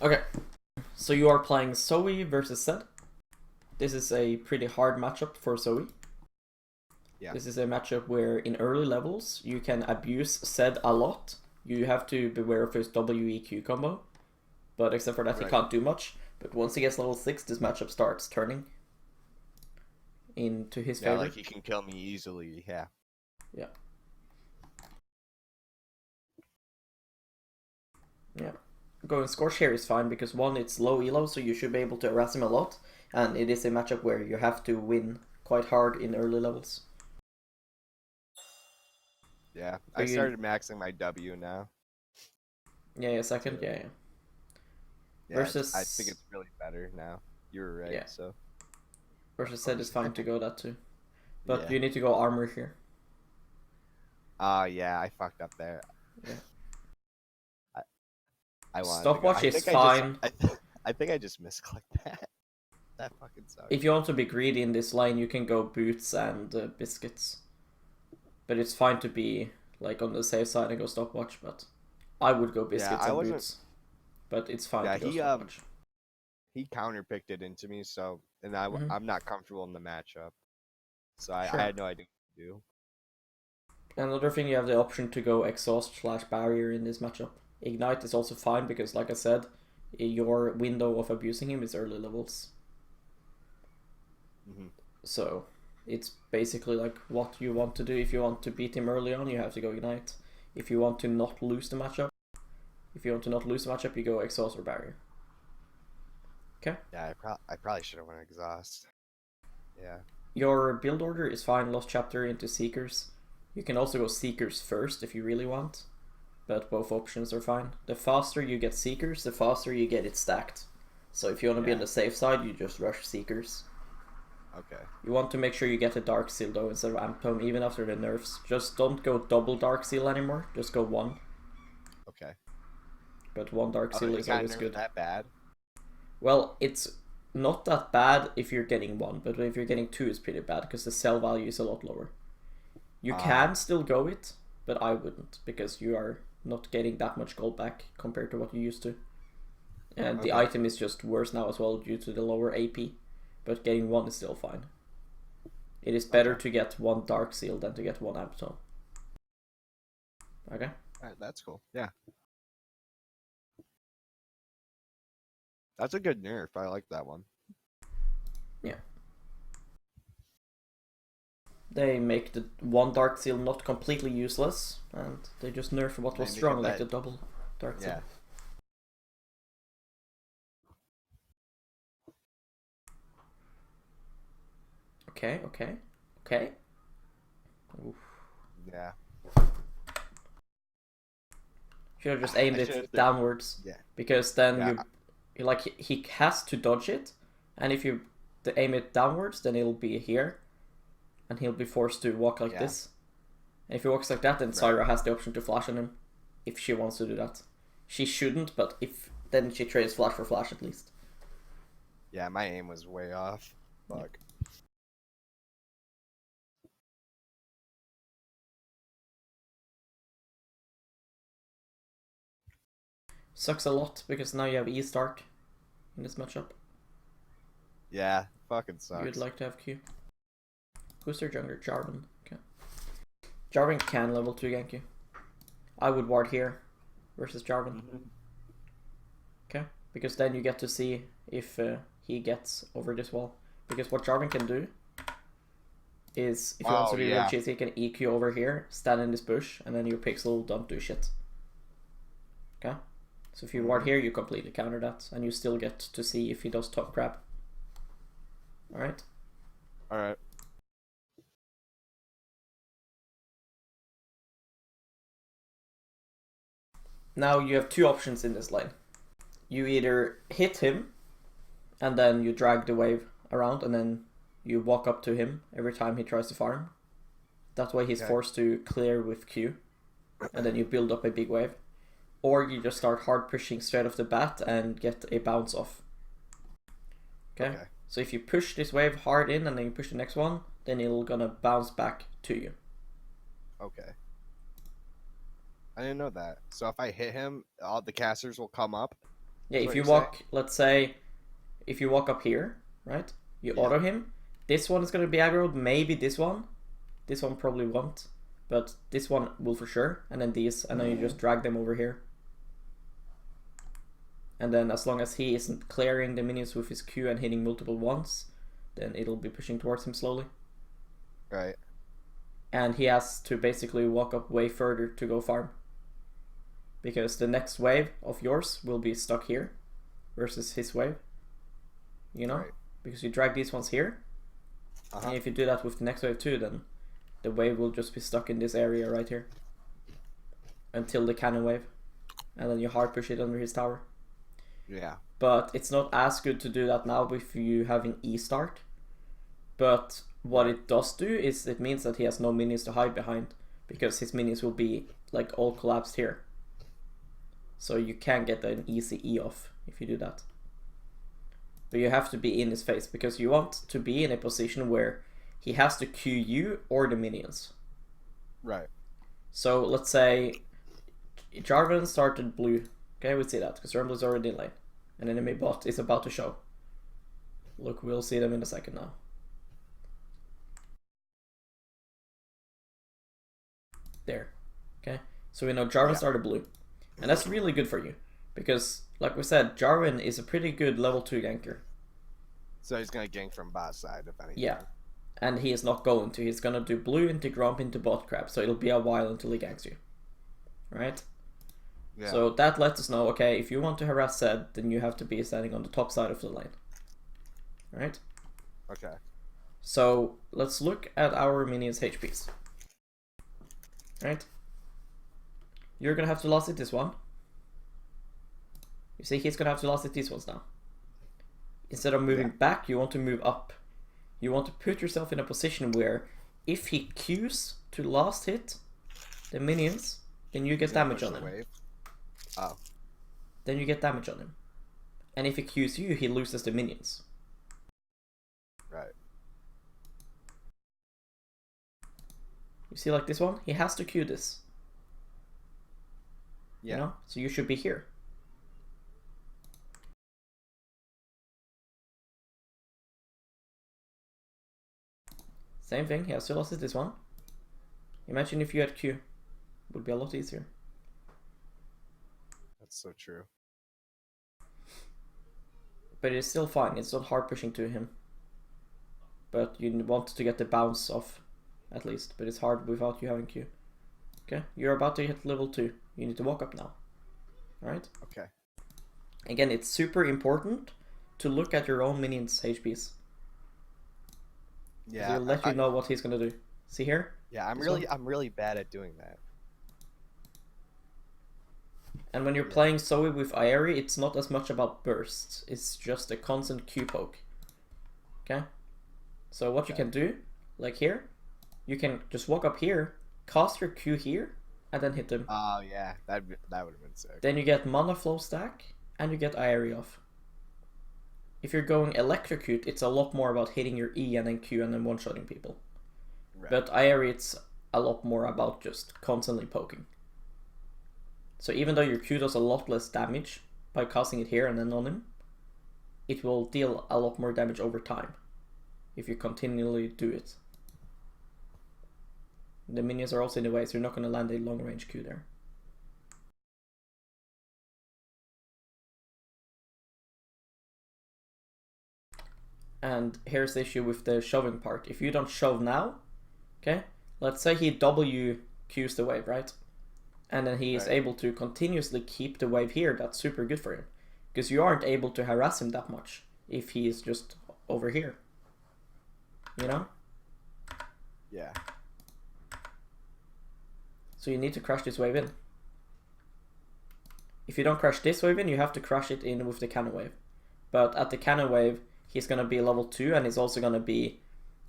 Okay, so you are playing Zoe versus Zed. This is a pretty hard matchup for Zoe. Yeah. This is a matchup where in early levels you can abuse Zed a lot. You have to beware of his WEQ combo, but except for that he can't do much. But once he gets level 6, this matchup starts turning into his favor. Yeah, like he can kill me easily, yeah. Yeah. Yeah. Going Scorch here is fine because one, it's low elo, so you should be able to harass him a lot. And it is a matchup where you have to win quite hard in early levels. Yeah, I started maxing my W now. Yeah, second, yeah. Yeah, Versus... I think it's really better now. You were right, yeah. so. Versus Zed is fine to go that too. But Yeah. you need to go armor here. Yeah, I fucked up there. Yeah. I wanted to go. Stopwatch is fine. I think I just misclicked that. That fucking sucks. If you want to be greedy in this lane, you can go boots and biscuits. But it's fine to be like on the safe side and go stopwatch. But I would go biscuits and boots. But it's fine to go stopwatch. He counterpicked it into me, so I'm not comfortable in the matchup. So I had no idea what to do. Another thing, you have the option to go exhaust / barrier in this matchup. Ignite is also fine because, like I said, your window of abusing him is early levels. So it's basically like what you want to do. If you want to beat him early on, you have to go Ignite. If you want to not lose the matchup, you go exhaust or barrier. Okay? Yeah, I probably should have went exhaust. Yeah. Your build order is fine. Lost Chapter into Seekers. You can also go Seekers first if you really want, but both options are fine. The faster you get Seekers, the faster you get it stacked. So if you want to be on the safe side, you just rush Seekers. Okay. You want to make sure you get a Dark Seal though instead of Amp Tome, even after the nerfs. Just don't go double Dark Seal anymore. Just go one. Okay. But one Dark Seal is always good. That bad? Well, it's not that bad if you're getting one, but if you're getting two, it's pretty bad because the sell value is a lot lower. You can still go it, but I wouldn't because you are not getting that much gold back compared to what you used to. And the item is just worse now as well due to the lower AP. But getting one is still fine. It is better to get one Dark Seal than to get one Amp Tome. Okay? Alright, that's cool. Yeah. That's a good nerf. I like that one. Yeah. They make the one Dark Seal not completely useless, and they just nerf what was strong, like the double Dark Seal. Okay. Oof. Yeah. Should have just aimed it downwards. Yeah. Because then you like he has to dodge it, and if you aim it downwards, then it'll be here, and he'll be forced to walk like this. And if he walks like that, then Syra has the option to flash on him, if she wants to do that. She shouldn't, but if then she trades flash for flash at least. Yeah, my aim was way off. Fuck. Sucks a lot because now you have E start in this matchup. Yeah, fucking sucks. You'd like to have Q. Who's their jungler? Jarvan. Okay. Jarvan can level 2 gank you. I would ward here versus Jarvan. Okay, because then you get to see if he gets over this wall. Because what Jarvan can do is, if he wants to be real cheesy, he can EQ over here, stand in this bush, and then your pixel don't do shit. Okay? So if you ward here, you completely counter that, and you still get to see if he does top grab. Alright? Alright. Now you have two options in this lane. You either hit him, and then you drag the wave around, and then you walk up to him every time he tries to farm. That way he's forced to clear with Q, and then you build up a big wave. Or you just start hard pushing straight off the bat and get a bounce off. Okay? So if you push this wave hard in and then you push the next one, then it'll gonna bounce back to you. Okay. I didn't know that. So if I hit him, all the casters will come up? Yeah, if you walk, let's say, if you walk up here, right? You auto him. This one is going to be aggroed, maybe this one. This one probably won't, but this one will for sure. And then these, and then you just drag them over here. And then as long as he isn't clearing the minions with his Q and hitting multiple ones, then it'll be pushing towards him slowly. Right. And he has to basically walk up way further to go farm. Because the next wave of yours will be stuck here versus his wave. You know? Right. Because you drag these ones here. And if you do that with the next wave too, then the wave will just be stuck in this area right here. Until the cannon wave. And then you hard push it under his tower. Yeah. But it's not as good to do that now if you have an E start. But what it does do is it means that he has no minions to hide behind. Because his minions will be like all collapsed here. So you can get an easy E off if you do that. But you have to be in his face because you want to be in a position where he has to Q you or the minions. Right. So let's say Jarvan started blue. Okay, we see that because Rumble is already in lane. An enemy bot is about to show. Look, we'll see them in a second now. There. Okay, so we know Jarvan started blue. And that's really good for you. Because, like we said, Jarvan is a pretty good level 2 ganker. So he's going to gank from bot side, if anything. Yeah. And he is not going to. He's going to do blue into Grump into bot crab. So it'll be a while until he ganks you. Right? Yeah. So that lets us know, okay, if you want to harass Zed, then you have to be standing on the top side of the lane. Right? Okay. So let's look at our minions' HPs. Right? You're going to have to last hit this one. You see, he's going to have to last hit these ones now. Instead of moving back, you want to move up. You want to put yourself in a position where if he Qs to last hit the minions, then you get damage on him. Oh. Then you get damage on him. And if he Qs you, he loses the minions. Right. You see like this one? He has to Q this. Yeah. You know? So you should be here. Same thing, he has to lose this one. Imagine if you had Q. It would be a lot easier. That's so true. But it's still fine, it's not hard pushing to him. But you want to get the bounce off, at least. But it's hard without you having Q. Okay, you're about to hit level 2. You need to walk up now. Alright? Okay. Again, it's super important to look at your own minions' HPs. Yeah. It'll let you know what he's gonna do. See here? Yeah, I'm really bad at doing that. And when you're playing Zoe with Aerie, it's not as much about bursts. It's just a constant Q poke. Okay? So what you can do, like here, you can just walk up here, cast your Q here, and then hit them. Oh yeah, that would have been sick. Then you get mana flow stack, and you get Aerie off. If you're going electrocute, it's a lot more about hitting your E and then Q and then one-shotting people. Right. But Aerie, it's a lot more about just constantly poking. So even though your Q does a lot less damage by casting it here and then on him, it will deal a lot more damage over time if you continually do it. The minions are also in the way, so you're not going to land a long-range Q there. And here's the issue with the shoving part. If you don't shove now, okay, let's say he W Qs the wave, right? And then he is able to continuously keep the wave here. That's super good for him. Because you aren't able to harass him that much if he is just over here. You know? Yeah. So you need to crash this wave in. If you don't crash this wave in, you have to crash it in with the cannon wave. But at the cannon wave, he's going to be level 2 and he's also going to be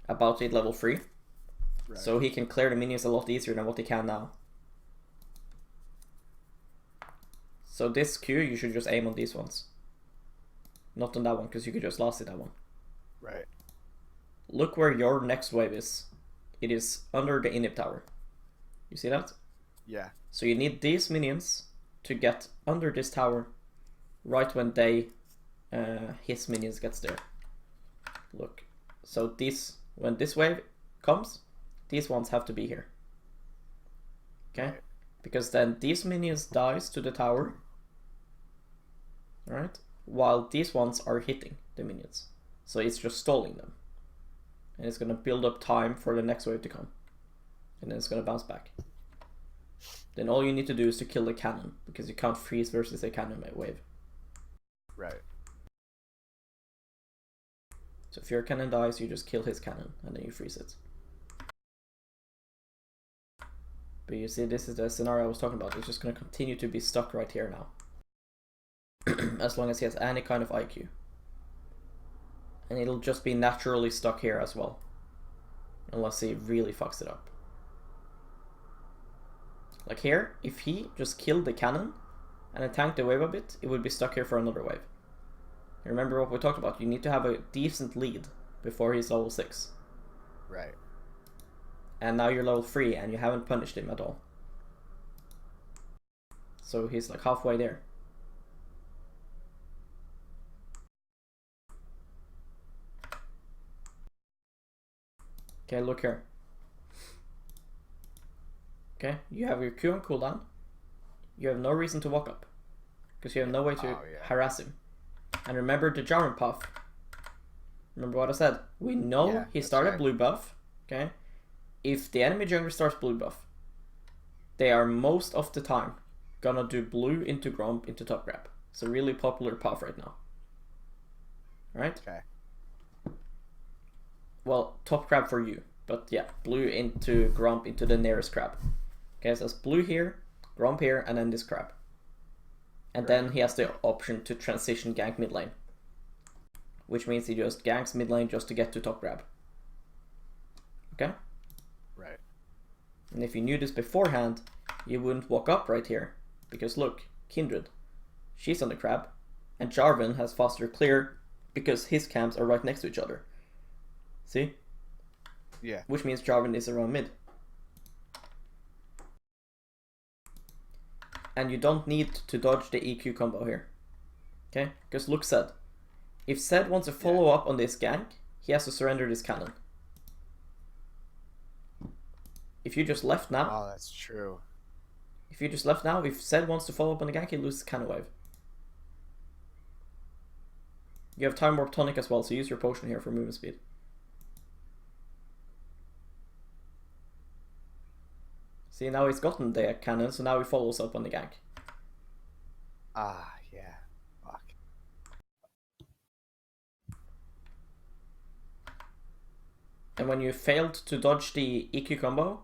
about to hit level 3. Right. So he can clear the minions a lot easier than what he can now. So this Q, you should just aim on these ones. Not on that one, because you could just last hit that one. Right. Look where your next wave is. It is under the inhib tower. You see that? Yeah. So you need these minions to get under this tower right when they his minions gets there. Look, so these, when this wave comes, these ones have to be here. Okay, because then these minions dies to the tower, right? While these ones are hitting the minions, so it's just stalling them, and it's gonna build up time for the next wave to come, and then it's gonna bounce back. Then all you need to do is to kill the cannon, because you can't freeze versus a cannon wave. Right. So if your cannon dies, you just kill his cannon, and then you freeze it. But you see, this is the scenario I was talking about. It's just going to continue to be stuck right here now. As long as he has any kind of IQ. And it'll just be naturally stuck here as well. Unless he really fucks it up. Like here, if he just killed the cannon and then tanked the wave a bit, it would be stuck here for another wave. Remember what we talked about, you need to have a decent lead before he's level 6. Right. And now you're level 3 and you haven't punished him at all. So he's like halfway there. Okay, look here. Okay, you have your Q on cooldown. You have no reason to walk up, because you have no way to harass him. And remember the Jarvan puff. Remember what I said? We know he started blue buff. Okay, if the enemy jungler starts blue buff, they are most of the time gonna do blue into Gromp into top grab. It's a really popular puff right now. Right? Okay. Well, top crab for you, but yeah, blue into Gromp into the nearest crab. Okay, so it's blue here, Gromp here, and then this crab. And then he has the option to transition gank mid lane. Which means he just ganks mid lane just to get to top grab. Okay? Right. And if you knew this beforehand, you wouldn't walk up right here. Because look, Kindred, she's on the crab, and Jarvan has faster clear because his camps are right next to each other. See? Yeah. Which means Jarvan is around mid. And you don't need to dodge the EQ combo here. Okay? Because look Zed. If Zed wants to follow up on this gank, he has to surrender this cannon. If you just left now... Oh, that's true. If you just left now, if Zed wants to follow up on the gank, he loses cannon wave. You have time warp tonic as well, so use your potion here for movement speed. See, now he's gotten the cannon, so now he follows up on the gank. Ah, yeah. Fuck. And when you failed to dodge the EQ combo,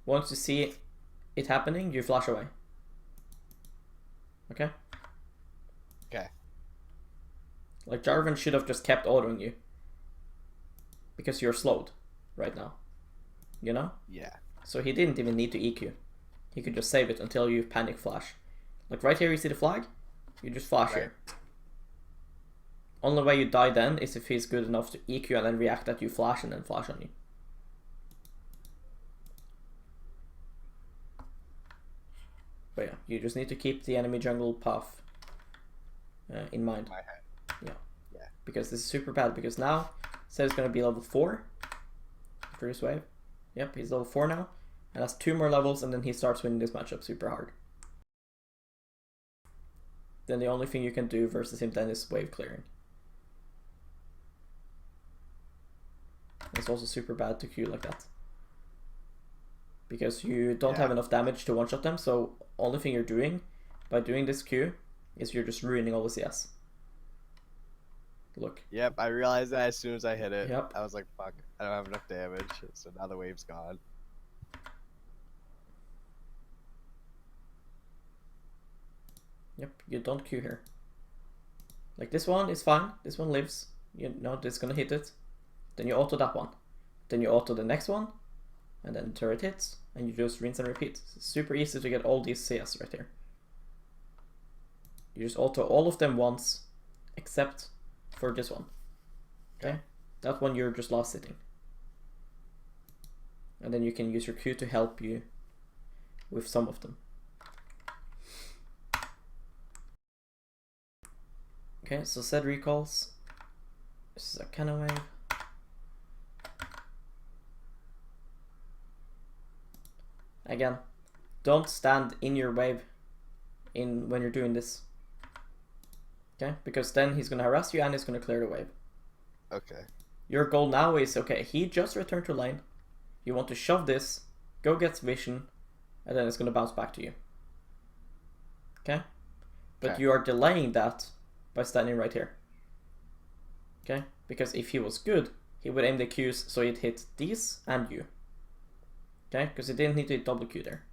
once you see it happening, you flash away. Okay? Okay. Like, Jarvan should have just kept autoing you. Because you're slowed right now. You know? Yeah. So he didn't even need to EQ. He could just save it until you panic flash. Like right here you see the flag, you just flash here. Only way you die then is if he's good enough to EQ and then react that you flash and then flash on you. But yeah, you just need to keep the enemy jungle path in mind. My head. Yeah. Because this is super bad, because now Zed is going to be level 4 for this wave. Yep, he's level 4 now, and has 2 more levels, and then he starts winning this matchup super hard. Then the only thing you can do versus him then is wave clearing. It's also super bad to Q like that. Because you don't have enough damage to one-shot them, so only thing you're doing by doing this Q is you're just ruining all the CS. Look. Yep, I realized that as soon as I hit it. Yep. I was like, fuck, I don't have enough damage, so now the wave's gone. Yep, you don't Q here. Like this one is fine, this one lives. You know, it's gonna hit it. Then you auto that one. Then you auto the next one, and then turret hits, and you just rinse and repeat. It's super easy to get all these CS right here. You just auto all of them once, except for this one. Okay? That one you're just last sitting. And then you can use your Q to help you with some of them. Okay, so Zed recalls. This is a cannon wave. Again, don't stand in your wave when you're doing this. Okay, because then he's gonna harass you and he's gonna clear the wave. Okay. Your goal now is, okay, he just returned to lane. You want to shove this, go get vision, and then it's gonna bounce back to you. Okay? But you are delaying that by standing right here. Okay? Because if he was good, he would aim the Qs so it hit these and you. Okay? Because he didn't need to hit double Q there.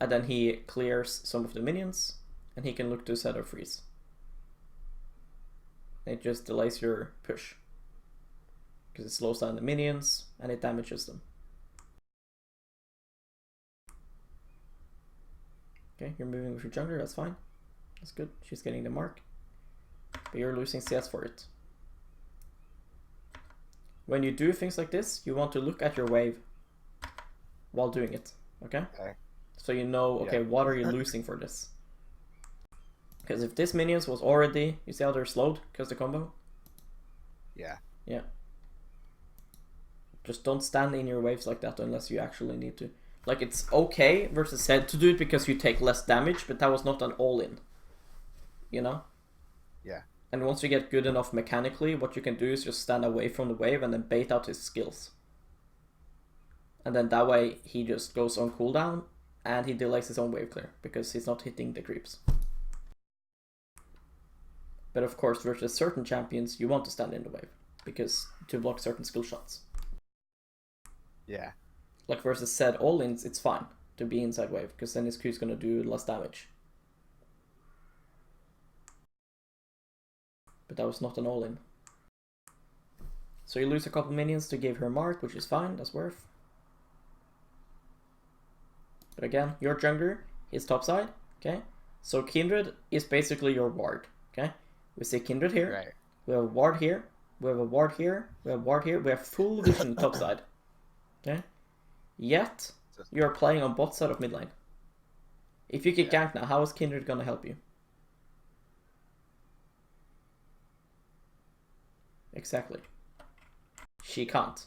And then he clears some of the minions, and he can look to set or freeze. It just delays your push. Because it slows down the minions, and it damages them. Okay, you're moving with your jungler, that's fine. That's good, she's getting the mark. But you're losing CS for it. When you do things like this, you want to look at your wave while doing it, okay? So you know, okay, what are you losing for this? Because if this minions was already, you see how they're slowed because the combo? Yeah. Yeah. Just don't stand in your waves like that unless you actually need to. Like, it's okay versus Zed to do it because you take less damage, but that was not an all-in. You know? Yeah. And once you get good enough mechanically, what you can do is just stand away from the wave and then bait out his skills. And then that way, he just goes on cooldown, and he delays his own wave clear, because he's not hitting the creeps. But of course, versus certain champions, you want to stand in the wave, because to block certain skill shots. Yeah. Like versus Zed all-ins, it's fine to be inside wave, because then his Q is going to do less damage. But that was not an all-in. So you lose a couple minions to give her mark, which is fine, that's worth. But again, your jungler is topside, okay? So Kindred is basically your ward, okay? We see Kindred here, right. We have a ward here, we have a ward here, we have a ward here, we have full vision topside, okay? Yet, you are playing on bot side of mid lane. If you get ganked now, how is Kindred gonna help you? Exactly. She can't.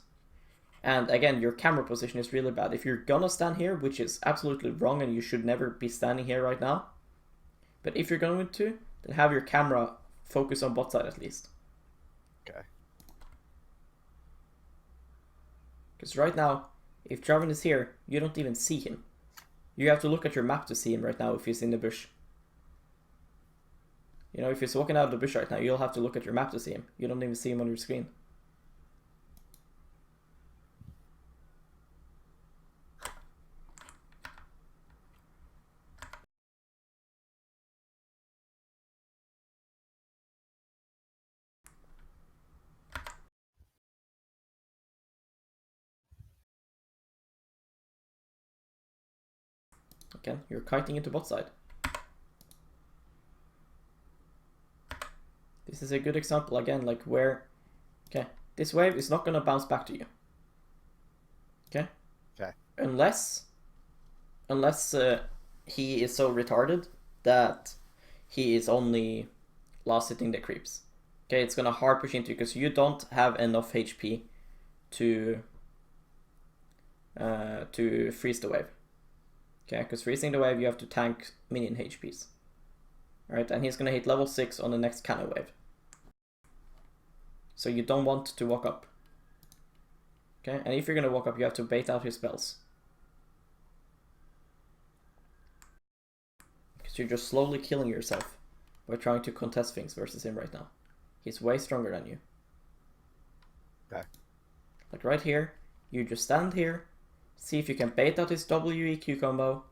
And again, your camera position is really bad. If you're gonna stand here, which is absolutely wrong and you should never be standing here right now, but if you're going to, then have your camera focus on bot side at least. Okay. Because right now, if Jarvan is here, you don't even see him. You have to look at your map to see him right now if he's in the bush. You know, if he's walking out of the bush right now, you'll have to look at your map to see him. You don't even see him on your screen. Again, you're kiting into bot side. This is a good example again, like where, okay, this wave is not gonna bounce back to you. Okay? Okay. Unless he is so retarded that he is only last hitting the creeps. Okay, it's gonna hard push into you because you don't have enough HP to freeze the wave. Okay, because freezing the wave you have to tank minion HPs. Alright, and he's gonna hit level 6 on the next cannon wave. So you don't want to walk up. Okay, and if you're gonna walk up, you have to bait out his spells. Because you're just slowly killing yourself by trying to contest things versus him right now. He's way stronger than you. Okay. Like right here, you just stand here, see if you can bait out his WEQ combo,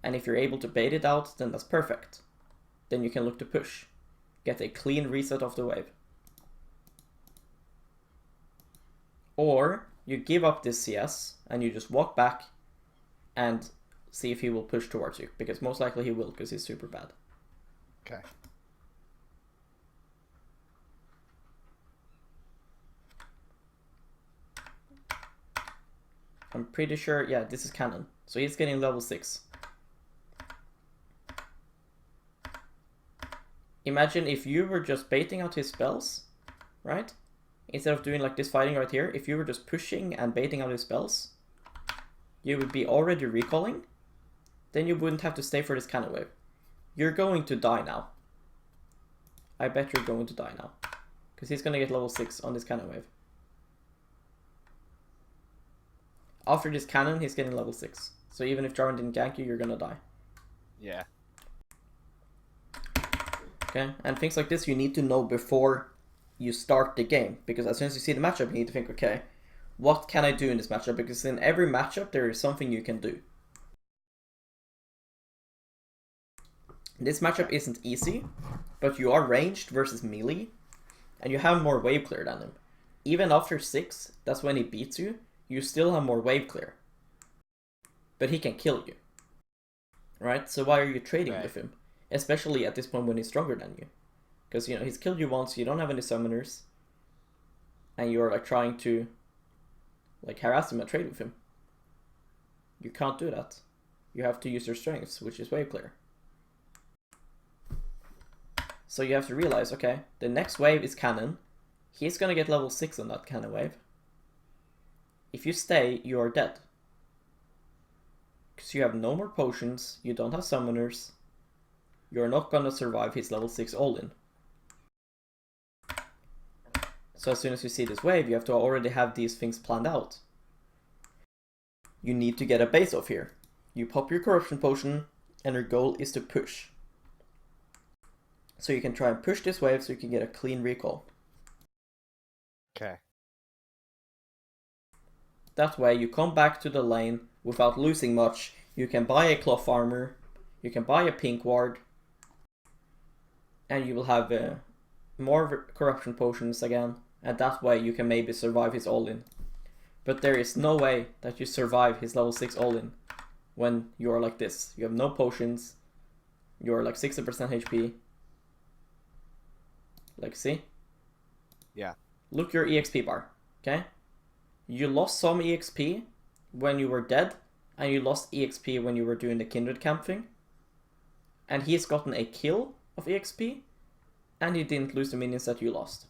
and if you're able to bait it out, then that's perfect. Then you can look to push. Get a clean reset of the wave. Or you give up this CS and you just walk back and see if he will push towards you, because most likely he will, because he's super bad. Okay. I'm pretty sure, yeah, this is canon. So he's getting level 6. imagine if you were just baiting out his spells, right? Instead of doing like this fighting right here, if you were just pushing and baiting out his spells, you would be already recalling. Then you wouldn't have to stay for this cannon wave. You're going to die now. I bet you're going to die now. Because he's going to get level 6 on this cannon wave. After this cannon, he's getting level 6. So even if Jarvan didn't gank you, you're going to die. Yeah. Okay, and things like this you need to know before you start the game. Because as soon as you see the matchup, you need to think, okay, what can I do in this matchup? Because in every matchup, there is something you can do. This matchup isn't easy, but you are ranged versus melee, and you have more wave clear than him. Even after 6, that's when he beats you, you still have more wave clear. But he can kill you. Right? So why are you trading with him? Especially at this point when he's stronger than you. Because, you know, he's killed you once, you don't have any summoners, and you're like trying to like harass him and trade with him. You can't do that. You have to use your strengths, which is wave clear. So you have to realize, okay, the next wave is cannon. He's gonna get level 6 on that cannon wave. If you stay, you are dead. Because you have no more potions, you don't have summoners. You're not gonna survive his level 6 all-in. So as soon as you see this wave, you have to already have these things planned out. You need to get a base off here. You pop your corruption potion, and your goal is to push. So you can try and push this wave so you can get a clean recall. Okay. That way you come back to the lane without losing much. You can buy a cloth armor, you can buy a pink ward, and you will have more corruption potions again, and that way you can maybe survive his all-in. But there is no way that you survive his level 6 all-in when you are like this. You have no potions, you are like 60% HP. Like, see? Yeah. Look your EXP bar, okay? You lost some EXP when you were dead, and you lost EXP when you were doing the Kindred camp thing. And he's gotten a kill of EXP, and he didn't lose the minions that you lost.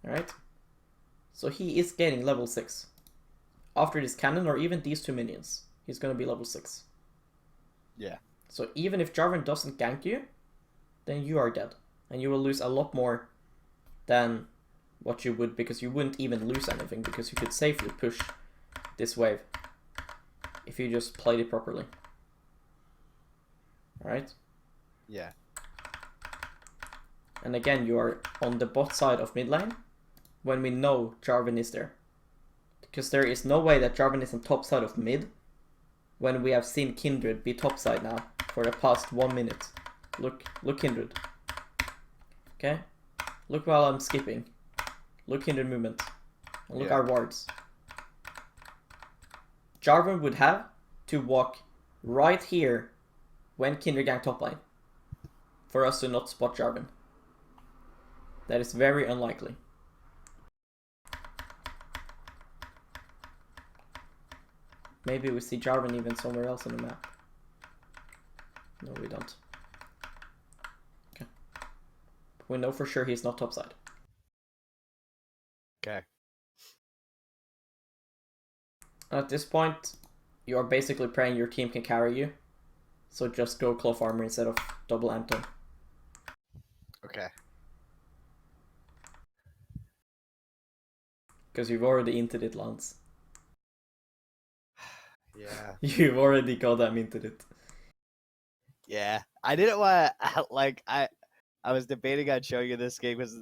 Alright? So he is getting level 6. After this cannon, or even these 2 minions, he's gonna be level 6. Yeah. So even if Jarvan doesn't gank you, then you are dead. And you will lose a lot more than what you would, because you wouldn't even lose anything, because you could safely push this wave if you just played it properly. Alright? Yeah. And again, you are on the bot side of mid lane when we know Jarvan is there. Because there is no way that Jarvan is on top side of mid when we have seen Kindred be top side now for the past 1 minute. Look Kindred. Okay? Look while I'm skipping. Look Kindred movement. And look our wards. Jarvan would have to walk right here when Kindred gank top lane for us to not spot Jarvan. That is very unlikely. Maybe we see Jarvan even somewhere else on the map. No, we don't. Okay. We know for sure he's not topside. Okay. At this point, you are basically praying your team can carry you. So just go cloth armor instead of double Anton. Okay. Because you've already inted it, Lance. Yeah. You've already got them into it. Yeah. I didn't want to, like, I was debating on showing you this game because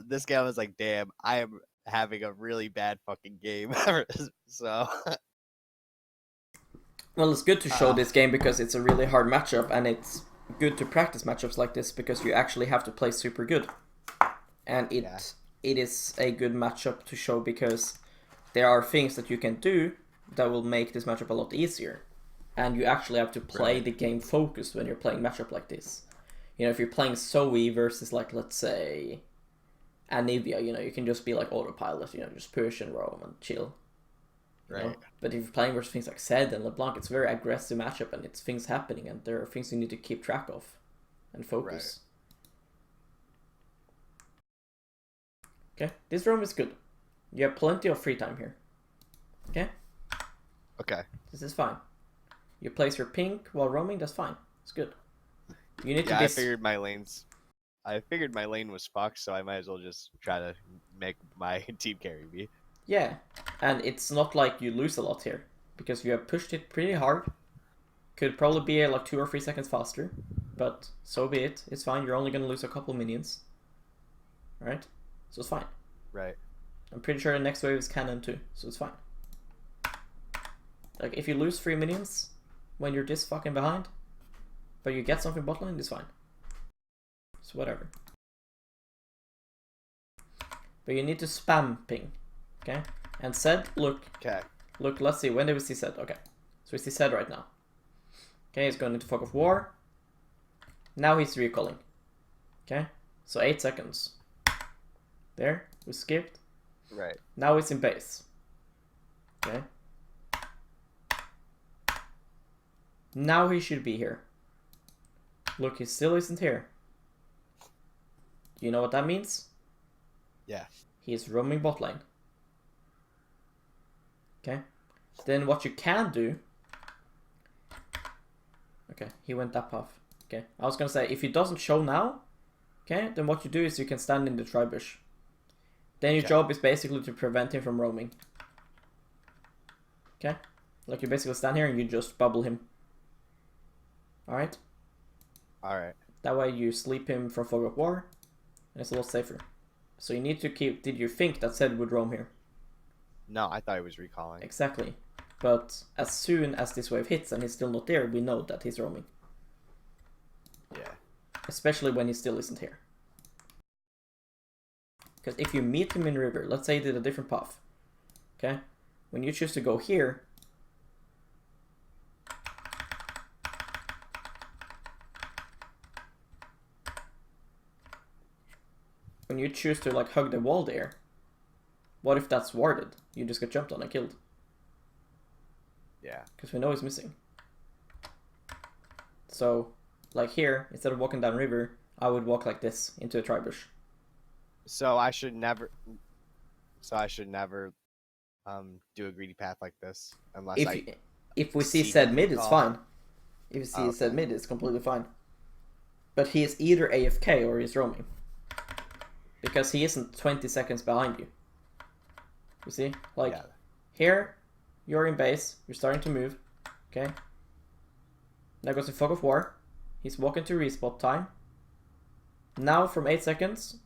this game I was like, damn, I am having a really bad fucking game. So. Well, it's good to show this game because it's a really hard matchup, and it's good to practice matchups like this because you actually have to play super good. And it is a good matchup to show because there are things that you can do that will make this matchup a lot easier. And you actually have to play the game focused when you're playing matchup like this. You know, if you're playing Zoe versus, like, let's say, Anivia, you know, you can just be like autopilot, you know, just push and roam and chill. Right. Know? But if you're playing versus things like Zed and LeBlanc, it's a very aggressive matchup and it's things happening and there are things you need to keep track of and focus. Okay, this roam is good. You have plenty of free time here. Okay? Okay. This is fine. You place your pink while roaming, that's fine. It's good. You need to Yeah, be... I figured my lane was fucked, so I might as well just try to make my team carry me. Yeah, and it's not like you lose a lot here, because you have pushed it pretty hard. Could probably be like 2 or 3 seconds faster, but so be it. It's fine, you're only gonna lose a couple minions. Alright? So it's fine. Right. I'm pretty sure the next wave is cannon too, so it's fine. Like, if you lose 3 minions when you're this fucking behind, but you get something bot lane, it's fine. So whatever. But you need to spam ping. Okay? And Zed, look. Okay. Look, let's see, when do we see Zed? Okay. So we see Zed right now. Okay, he's going into fog of war. Now he's recalling. Okay? So 8 seconds. There, we skipped. Right. Now it's in base. Okay? Now he should be here. Look, he still isn't here. Do you know what that means? Yeah. He's roaming bot lane. Okay? Then what you can do... Okay, he went that path. Okay, I was gonna say, if he doesn't show now, okay, then what you do is you can stand in the tri-bush. Then your job is basically to prevent him from roaming. Okay? Like, you basically stand here and you just bubble him. Alright? Alright. That way you sleep him from fog of war, and it's a lot safer. So you need to keep... Did you think that Zed would roam here? No, I thought he was recalling. Exactly. But as soon as this wave hits and he's still not there, we know that he's roaming. Yeah. Especially when he still isn't here. Because if you meet him in river, let's say he did a different path. Okay? When you choose to go here... When you choose to like hug the wall there, what if that's warded? You just get jumped on and killed. Yeah. Because we know he's missing. So, like here, instead of walking down river, I would walk like this into a tri-bush. So I should never do a greedy path like this unless if we see see Zed him mid, it's recall. fine. If we see Okay. Zed mid, it's completely fine. But he is either AFK or he's roaming. Because he isn't 20 seconds behind you. You see? Like, Yeah. here, you're in base, you're starting to move. Okay? Now goes to fog of war. He's walking to respot time. Now, from 8 seconds,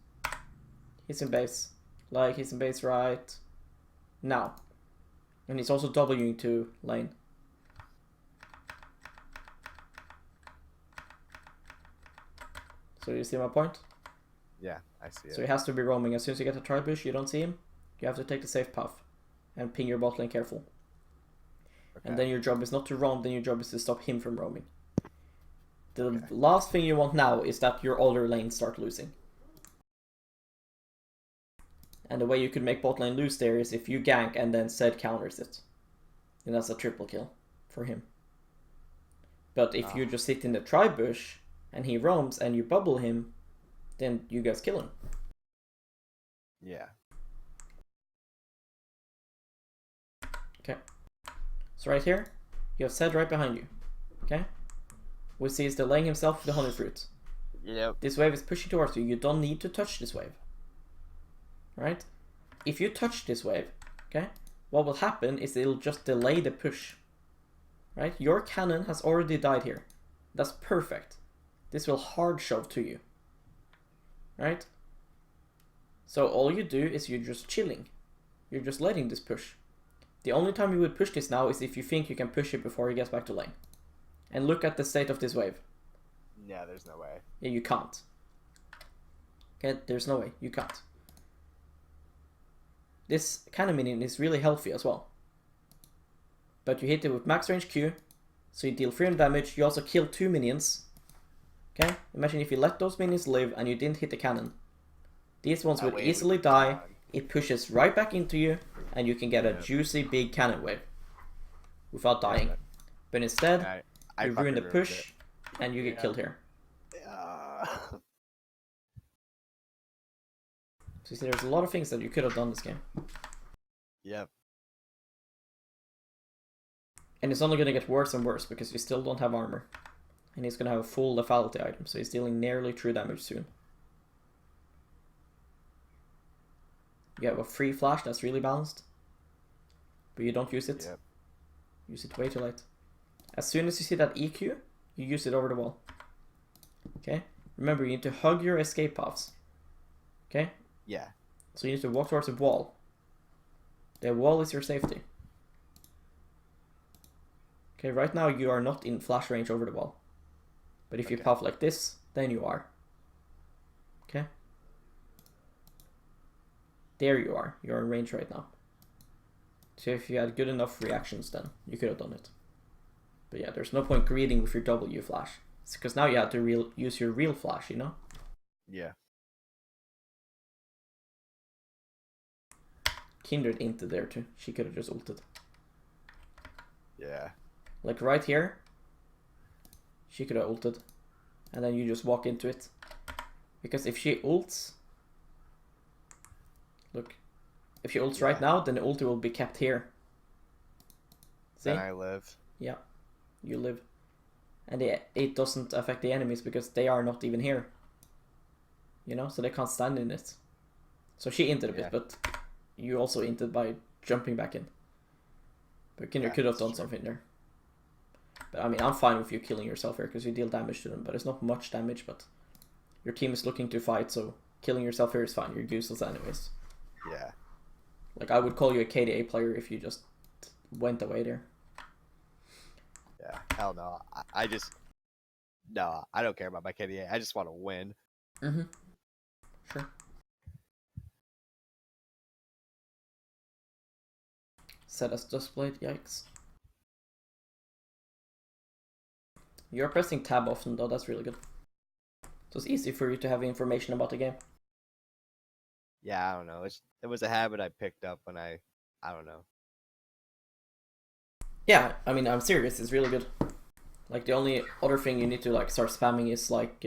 he's in base. Like, he's in base right now. And he's also Wing to lane. So you see my point? Yeah, I see it. So he has to be roaming. As soon as you get a tri-bush, you don't see him. You have to take the safe path. And ping your bot lane careful. Okay. And then your job is not to roam, then your job is to stop him from roaming. The last thing you want now is that your other lanes start losing. And the way you could make bot lane lose there is if you gank and then Zed counters it. Then that's a triple kill for him. But if you just sit in the tri-bush and he roams and you bubble him, then you guys kill him. Yeah. Okay. So right here, you have Zed right behind you. Okay? We see he's delaying himself with the honey fruit. Yep. This wave is pushing towards you. You don't need to touch this wave. Right? If you touch this wave, okay, what will happen is it'll just delay the push. Right? Your cannon has already died here. That's perfect. This will hard shove to you. Right? So all you do is you're just chilling. You're just letting this push. The only time you would push this now is if you think you can push it before he gets back to lane. And look at the state of this wave. Yeah, there's no way. Yeah, you can't. Okay, there's no way. You can't. This cannon minion is really healthy as well. But you hit it with max range Q, so you deal 300 damage. You also kill 2 minions. Okay? Imagine if you let those minions live and you didn't hit the cannon. These ones would easily die. It pushes right back into you, and you can get a juicy big cannon wave without dying. But instead, you ruin the push, and you get killed here. So you see, there's a lot of things that you could have done this game. Yep. And it's only going to get worse and worse because you still don't have armor. And he's going to have a full lethality item, so he's dealing nearly true damage soon. You have a free flash that's really balanced. But you don't use it. Yep. Use it way too late. As soon as you see that EQ, you use it over the wall. Okay? Remember, you need to hug your escape paths. Okay? Yeah. So you need to walk towards a wall. The wall is your safety. Okay, right now you are not in flash range over the wall. But if you path like this, then you are. Okay? There you are. You're in range right now. So if you had good enough reactions, then you could have done it. But yeah, there's no point greeting with your W flash. It's because now you have to use your real flash, you know? Yeah. Kindred inted there too. She could have just ulted. Yeah. Like right here, she could have ulted. And then you just walk into it. Because if she ults... Look. If she ults right now, then the ulti will be kept here. See? Then I live. Yeah. You live. And it doesn't affect the enemies because they are not even here. You know? So they can't stand in it. So she inted a bit, but you also inted by jumping back in. But Kindred could have done something there. But I mean, I'm fine with you killing yourself here because you deal damage to them. But it's not much damage, but your team is looking to fight, so killing yourself here is fine. You're useless anyways. Yeah. Like, I would call you a KDA player if you just went away there. Yeah. Hell no. I just... No, I don't care about my KDA. I just want to win. Mm-hmm. Sure. Set as dust blade, yikes. You're pressing tab often though, that's really good. So it's easy for you to have information about the game. Yeah, I don't know. It was a habit I picked up when I don't know. Yeah, I mean, I'm serious, it's really good. Like, the only other thing you need to, like, start spamming is, like,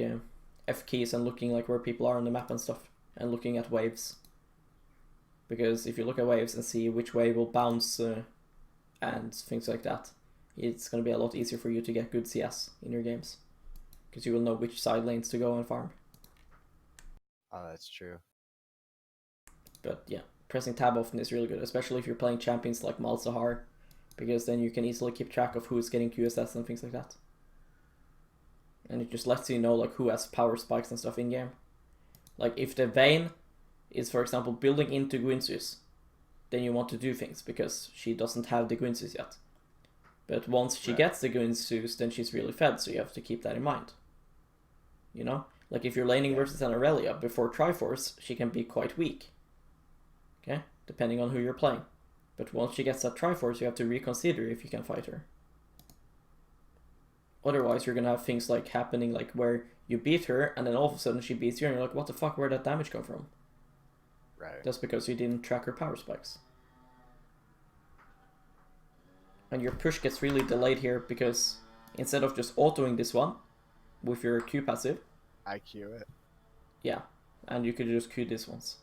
F keys and looking, like, where people are on the map and stuff. And looking at waves. Because if you look at waves and see which wave will bounce and things like that, it's going to be a lot easier for you to get good CS in your games. Because you will know which side lanes to go and farm. Oh, that's true. But yeah, pressing tab often is really good, especially if you're playing champions like Malzahar, because then you can easily keep track of who's getting QSS and things like that. And it just lets you know like who has power spikes and stuff in game. Like if the Vayne is, for example, building into Gwynsus, then you want to do things because she doesn't have the Gwynsus yet. But once she gets the Gwynsus, then she's really fed, so you have to keep that in mind. You know? Like if you're laning versus an Aurelia before Triforce, she can be quite weak. Okay? Depending on who you're playing. But once she gets that Triforce, you have to reconsider if you can fight her. Otherwise, you're gonna have things like happening like where you beat her, and then all of a sudden she beats you, and you're like, what the fuck, where'd that damage come from? Right. That's because you didn't track her power spikes. And your push gets really delayed here because instead of just autoing this one with your Q passive, I Q it. Yeah, and you could just Q this once.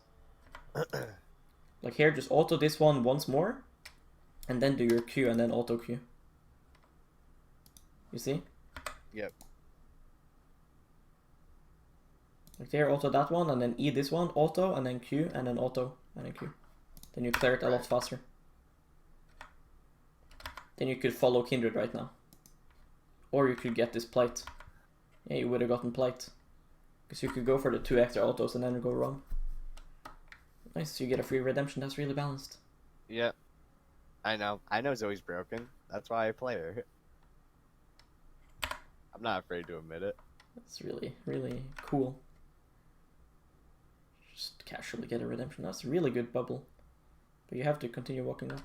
Like here, just auto this one once more, and then do your Q and then auto Q. You see? Yep. Like there, auto that one, and then E this one, auto, and then Q, and then auto, and then Q. Then you clear it a lot faster. Then you could follow Kindred right now. Or you could get this plate. Yeah, you would have gotten plate. Because you could go for the 2 extra autos and then go wrong. Nice, you get a free redemption, that's really balanced. Yep. I know. I know Zoe's broken. That's why I play her. I'm not afraid to admit it. That's really, really cool. Just casually get a redemption. That's a really good bubble. But you have to continue walking up.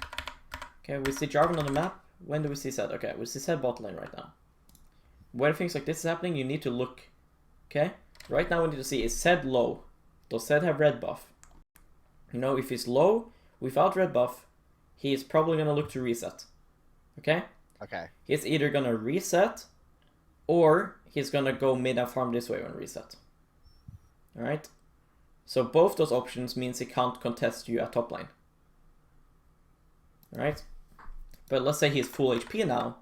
Okay, we see Jarvan on the map. When do we see Zed? Okay, we see Zed bot lane right now. When things like this is happening, you need to look. Okay? Right now we need to see, is Zed low? Does Zed have red buff? You know, if he's low, without red buff, he is probably going to look to reset. Okay? Okay. He's either going to reset, or he's going to go mid and farm this way when reset. Alright? So both those options means he can't contest you at top lane. Right? But let's say he's full HP now,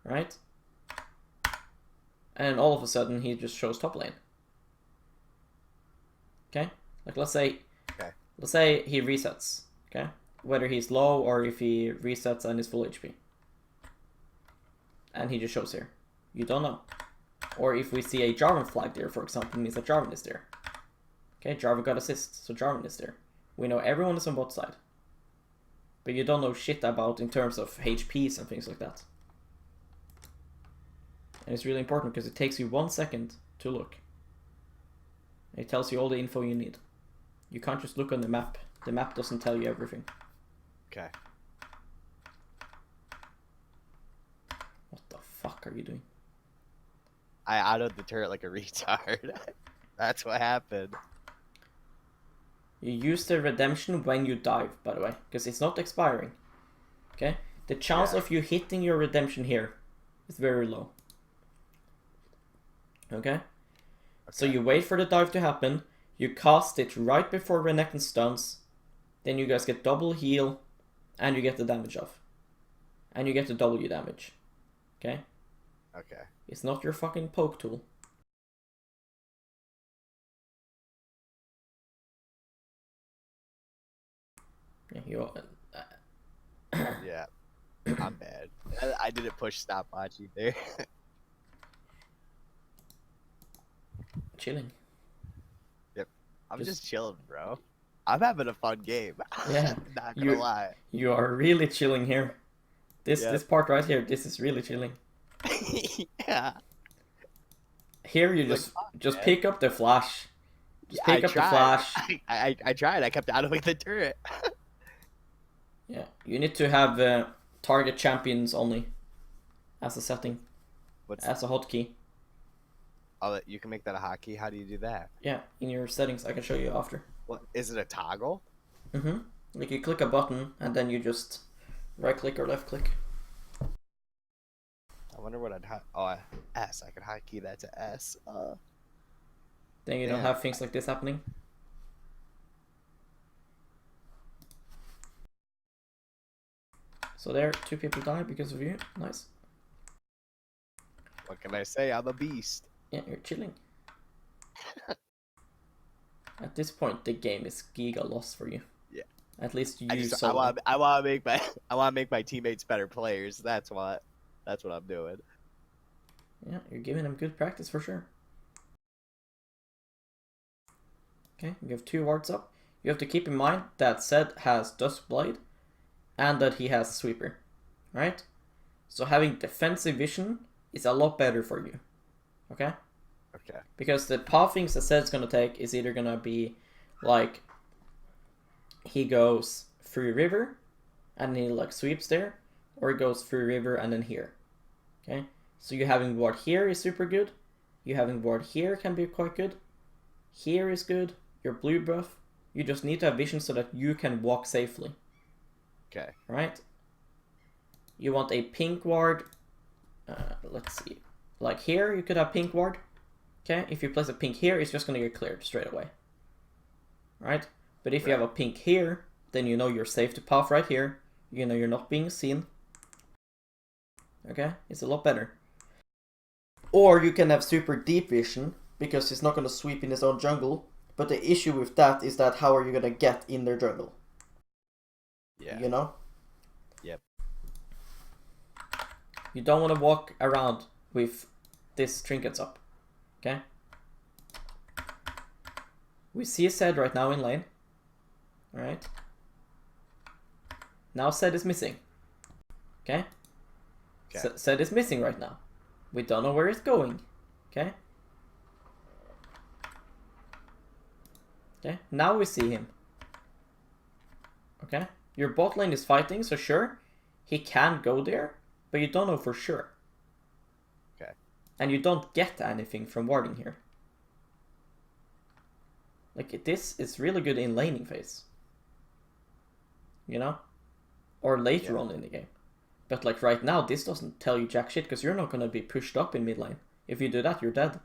right? And all of a sudden he just shows top lane. Okay? Like let's say he resets, okay? Whether he's low or if he resets and is full HP. And he just shows here. You don't know. Or if we see a Jarvan flag there, for example, means that Jarvan is there. Okay, Jarvan got assist, so Jarvan is there. We know everyone is on bot side. But you don't know shit about in terms of HPs and things like that. And it's really important because it takes you 1 second to look. It tells you all the info you need. You can't just look on the map. The map doesn't tell you everything. Okay. What the fuck are you doing? I autoed the turret like a retard. That's what happened. You use the redemption when you dive, by the way, because it's not expiring. Okay? The chance of you hitting your redemption here is very low. Okay? So you wait for the dive to happen, you cast it right before Renekton stuns, then you guys get double heal, and you get the damage off. And you get the W damage. Okay? Okay. It's not your fucking poke tool. Yeah, you. Yeah, I'm bad. I didn't push stopwatch either. Chilling. Yep. I'm just chilling, bro. I'm having a fun game. Yeah. Not gonna lie. You are really chilling here. This part right here, this is really chilling. Yeah. Here you just pick up the flash. Just pick up the flash. I tried. I kept autoing the turret. Yeah, you need to have target champions only as a setting. As a hotkey. Oh, you can make that a hotkey? How do you do that? Yeah, in your settings. I can show you after. What is it, a toggle? Mm-hmm. Like you click a button and then you just right click or left click. I wonder what I'd S. I could hotkey that to S. Then you don't have things like this happening. So there, 2 people died because of you. Nice. What can I say? I'm a beast. Yeah, you're chilling. At this point, the game is giga lost for you. Yeah. At least you. I want to make my teammates better players. That's what I'm doing. Yeah, you're giving them good practice for sure. Okay, you have 2 wards up. You have to keep in mind that Zed has Duskblade and that he has Sweeper, right? So having defensive vision is a lot better for you, okay? Okay. Because the path things that Zed's gonna take is either gonna be like he goes through river and he like sweeps there, or he goes through river and then here, okay? So you having ward here is super good. You having ward here can be quite good. Here is good. Your blue buff. You just need to have vision so that you can walk safely. Okay. Right? You want a pink ward. Let's see. Like here, you could have pink ward. Okay? If you place a pink here, it's just going to get cleared straight away. Right? But if you have a pink here, then you know you're safe to path right here. You know you're not being seen. Okay? It's a lot better. Or you can have super deep vision, because he's not going to sweep in his own jungle. But the issue with that is that how are you going to get in their jungle? Yeah. You know? Yep. You don't want to walk around with this trinkets up. Okay? We see Zed right now in lane. Alright? Now Zed is missing. Okay? Zed is missing right now. We don't know where it's going. Okay? Okay, now we see him. Okay? Your bot lane is fighting, so sure, he can go there, but you don't know for sure. Okay. And you don't get anything from warding here. Like, this is really good in laning phase. You know? Or later on in the game. But like right now, this doesn't tell you jack shit, because you're not going to be pushed up in mid lane. If you do that, you're dead.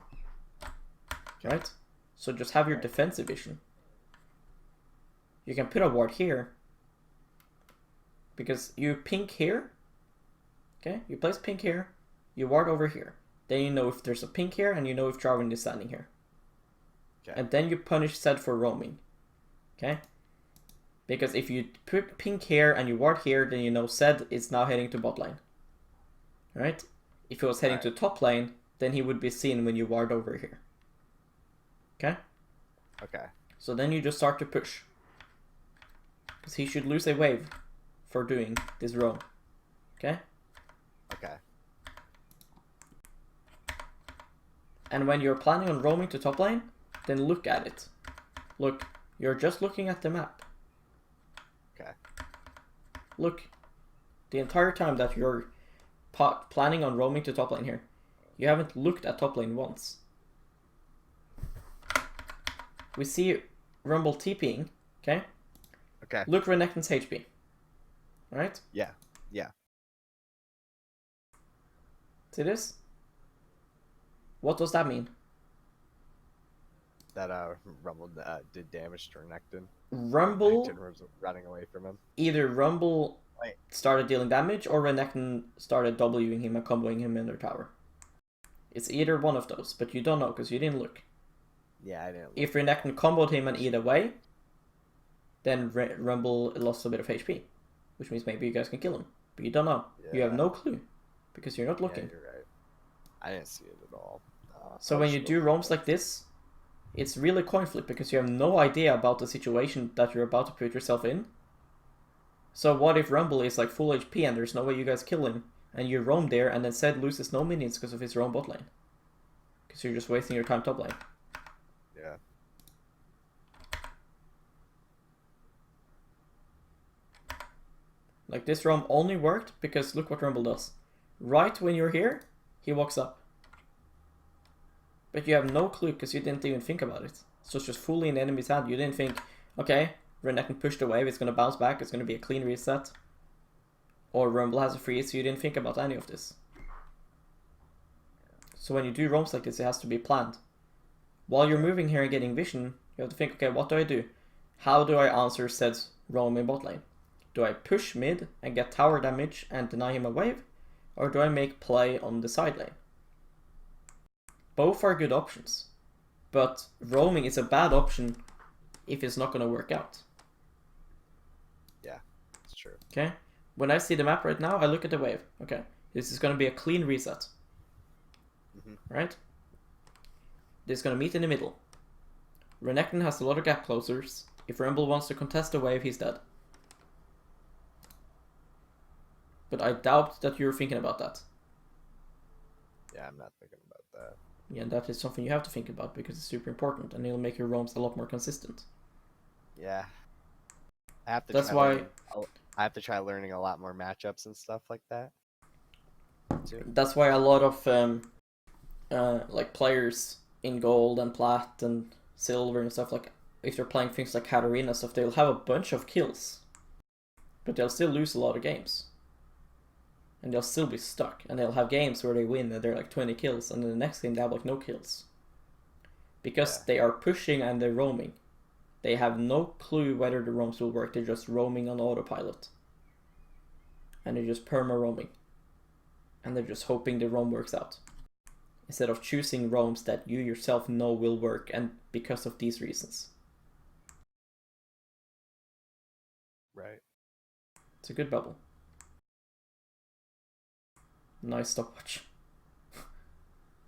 Right? So just have your defensive vision. you can put a ward here. Because you pink here. Okay, you place pink here. You ward over here. Then you know if there's a pink here, and you know if Jarvan is standing here. Okay. And then you punish Zed for roaming. Okay? Because if you put pink here and you ward here, then you know Zed is now heading to bot lane. Right? If he was heading to top lane, then he would be seen when you ward over here. Okay? Okay. So then you just start to push. Because he should lose a wave for doing this roam. Okay? Okay. And when you're planning on roaming to top lane, then look at it. Look, you're just looking at the map. Okay. Look, the entire time that you're planning on roaming to top lane here, you haven't looked at top lane once. We see Rumble TPing, okay? Okay. Look Renekton's HP. Right? Yeah. Yeah. See this? What does that mean? That Rumble did damage to Renekton. Rumble Renekton was running away from him. either Rumble Wait. started dealing damage or Renekton started Wing him and comboing him in their tower. It's either one of those, but you don't know because you didn't look. Yeah, I didn't. If Renekton comboed him and either way, then Rumble lost a bit of HP, which means maybe you guys can kill him. But you don't know. Yeah. You have no clue because you're not looking. Yeah, you're right. I didn't see it at all. So when you do roams like this, it's really coin flip because you have no idea about the situation that you're about to put yourself in. So what if Rumble is like full HP and there's no way you guys kill him, and you roam there and then Zed loses no minions because of his roam bot lane? Because you're just wasting your time top lane. Yeah. Like this roam only worked because look what Rumble does. Right when you're here, he walks up. But you have no clue because you didn't even think about it. So it's just fully in the enemy's hand. You didn't think, okay, Renekton pushed the wave, it's going to bounce back, it's going to be a clean reset. Or Rumble has a freeze, so you didn't think about any of this. So when you do roams like this, it has to be planned. While you're moving here and getting vision, you have to think, okay, what do? How do I answer Zed's roam in bot lane? Do I push mid and get tower damage and deny him a wave? Or do I make play on the side lane? Both are good options, but roaming is a bad option if it's not going to work out. Yeah, it's true. Okay, when I see the map right now, I look at the wave. Okay, this is going to be a clean reset. Right? This is going to meet in the middle. Renekton has a lot of gap closers. If Rumble wants to contest the wave, he's dead. But I doubt that you're thinking about that. Yeah, I'm not thinking about that. Yeah, and that is something you have to think about because it's super important and it'll make your roams a lot more consistent. Yeah. I have to That's try why learning, I have to try learning a lot more matchups and stuff like that. Too. That's why a lot of like players in gold and plat and silver and stuff, like if they're playing things like Katarina stuff, they'll have a bunch of kills, but they'll still lose a lot of games. And they'll still be stuck. And they'll have games where they win and they're like 20 kills. And then the next game they have like no kills. Because they are pushing and they're roaming. They have no clue whether the roams will work. They're just roaming on autopilot. And they're just perma-roaming. And they're just hoping the roam works out. Instead of choosing roams that you yourself know will work. And because of these reasons. Right. It's a good bubble. Nice stopwatch.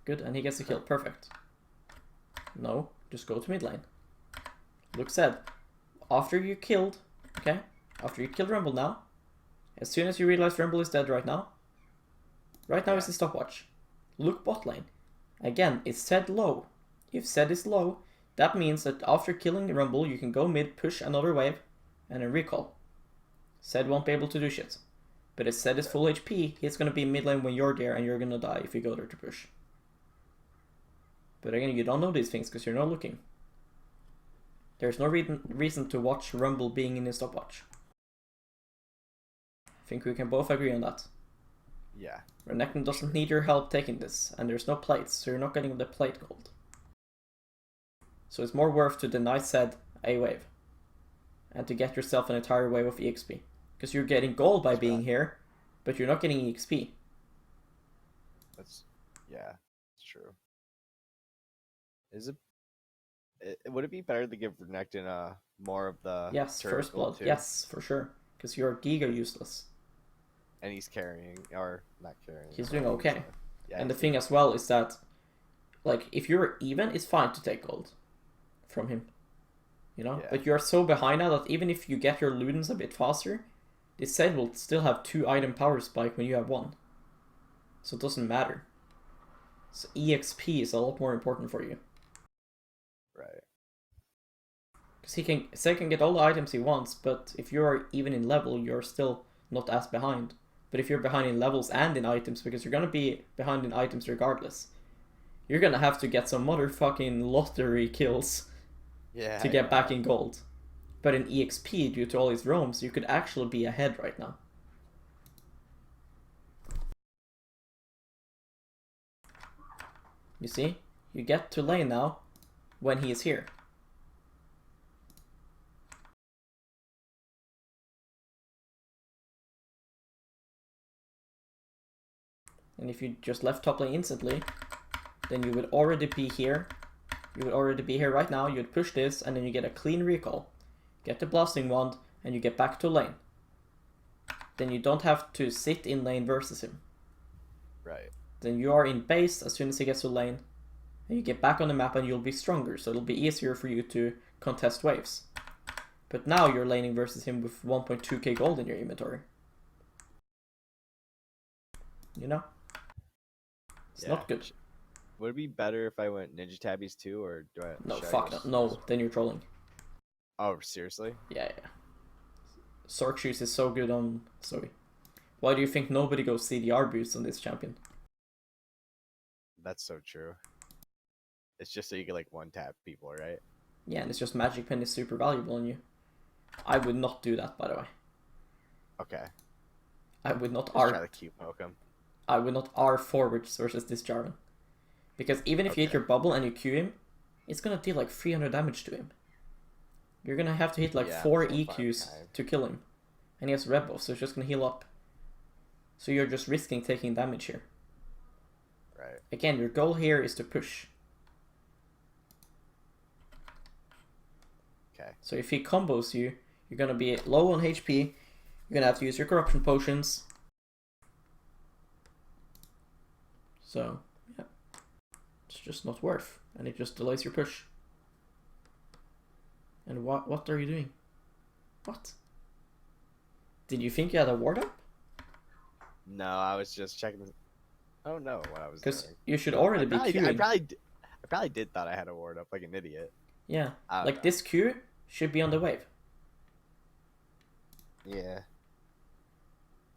Good, and he gets the kill. Perfect. No, just go to mid lane. Look Zed. After you killed, okay? After you killed Rumble now, as soon as you realize Rumble is dead right now is the stopwatch. Look bot lane. Again, it's Zed low. If Zed is low, that means that after killing Rumble, you can go mid, push another wave, and then recall. Zed won't be able to do shit. But if Zed is full HP, he's going to be mid lane when you're there and you're going to die if you go there to push. But again, you don't know these things because you're not looking. There's no reason to watch Rumble being in his stopwatch. I think we can both agree on that. Yeah. Renekton doesn't need your help taking this, and there's no plates, so you're not getting the plate gold. So it's more worth to deny Zed a wave. and to get yourself an entire wave of EXP. Because you're getting gold by being here, but you're not getting EXP. Yeah, it's true. Would it be better to give Renekton more of the first blood? too? Yes, for sure. Because you're Giga useless. And he's carrying, or not carrying. He's doing okay. Yeah, and the thing as well is that, like, if you're even, it's fine to take gold from him. You know? Yeah. But you're so behind now that even if you get your Ludens a bit faster, this set will still have 2 item power spike when you have 1. So it doesn't matter. So EXP is a lot more important for you. Right. Because Zed can get all the items he wants, but if you're even in level, you're still not as behind. But if you're behind in levels and in items, because you're going to be behind in items regardless, you're going to have to get some motherfucking lottery kills to get back in gold. But in EXP, due to all his roams, you could actually be ahead right now. You see? You get to lane now when he is here. And if you just left top lane instantly, then you would already be here. You would already be here right now. You would push this, and then you get a clean recall. Get the blasting wand, and you get back to lane. Then you don't have to sit in lane versus him. Right. Then you are in base as soon as he gets to lane. And you get back on the map, and you'll be stronger. So it'll be easier for you to contest waves. But now you're laning versus him with 1.2k gold in your inventory. You know? It's not good. Would it be better if I went Ninja Tabbies too, or do I? No, fuck no. No, then you're trolling. Oh, seriously? Yeah. Sword Shoes is so good on Zoe. Why do you think nobody goes CDR boost on this champion? That's so true. It's just so you can like one-tap people, right? Yeah, and it's just Magic Pen is super valuable on you. I would not do that, by the way. Okay. I would not try to Q poke him. I would not R forwards versus this Jarvan. Because even if you hit your bubble and you Q him, it's gonna deal like 300 damage to him. You're gonna have to hit like 4 EQs to kill him. And he has red buff, so it's just gonna heal up. So you're just risking taking damage here. Right. Again, your goal here is to push. Okay. So if he combos you, you're gonna be low on HP. You're gonna have to use your corruption potions. So, yeah. It's just not worth. And it just delays your push. And what are you doing? What? Did you think you had a ward up? No, I was just checking. I don't know what I was doing. Because you should already be queuing. I probably did thought I had a ward up like an idiot. Yeah, like this queue should be on the wave. Yeah.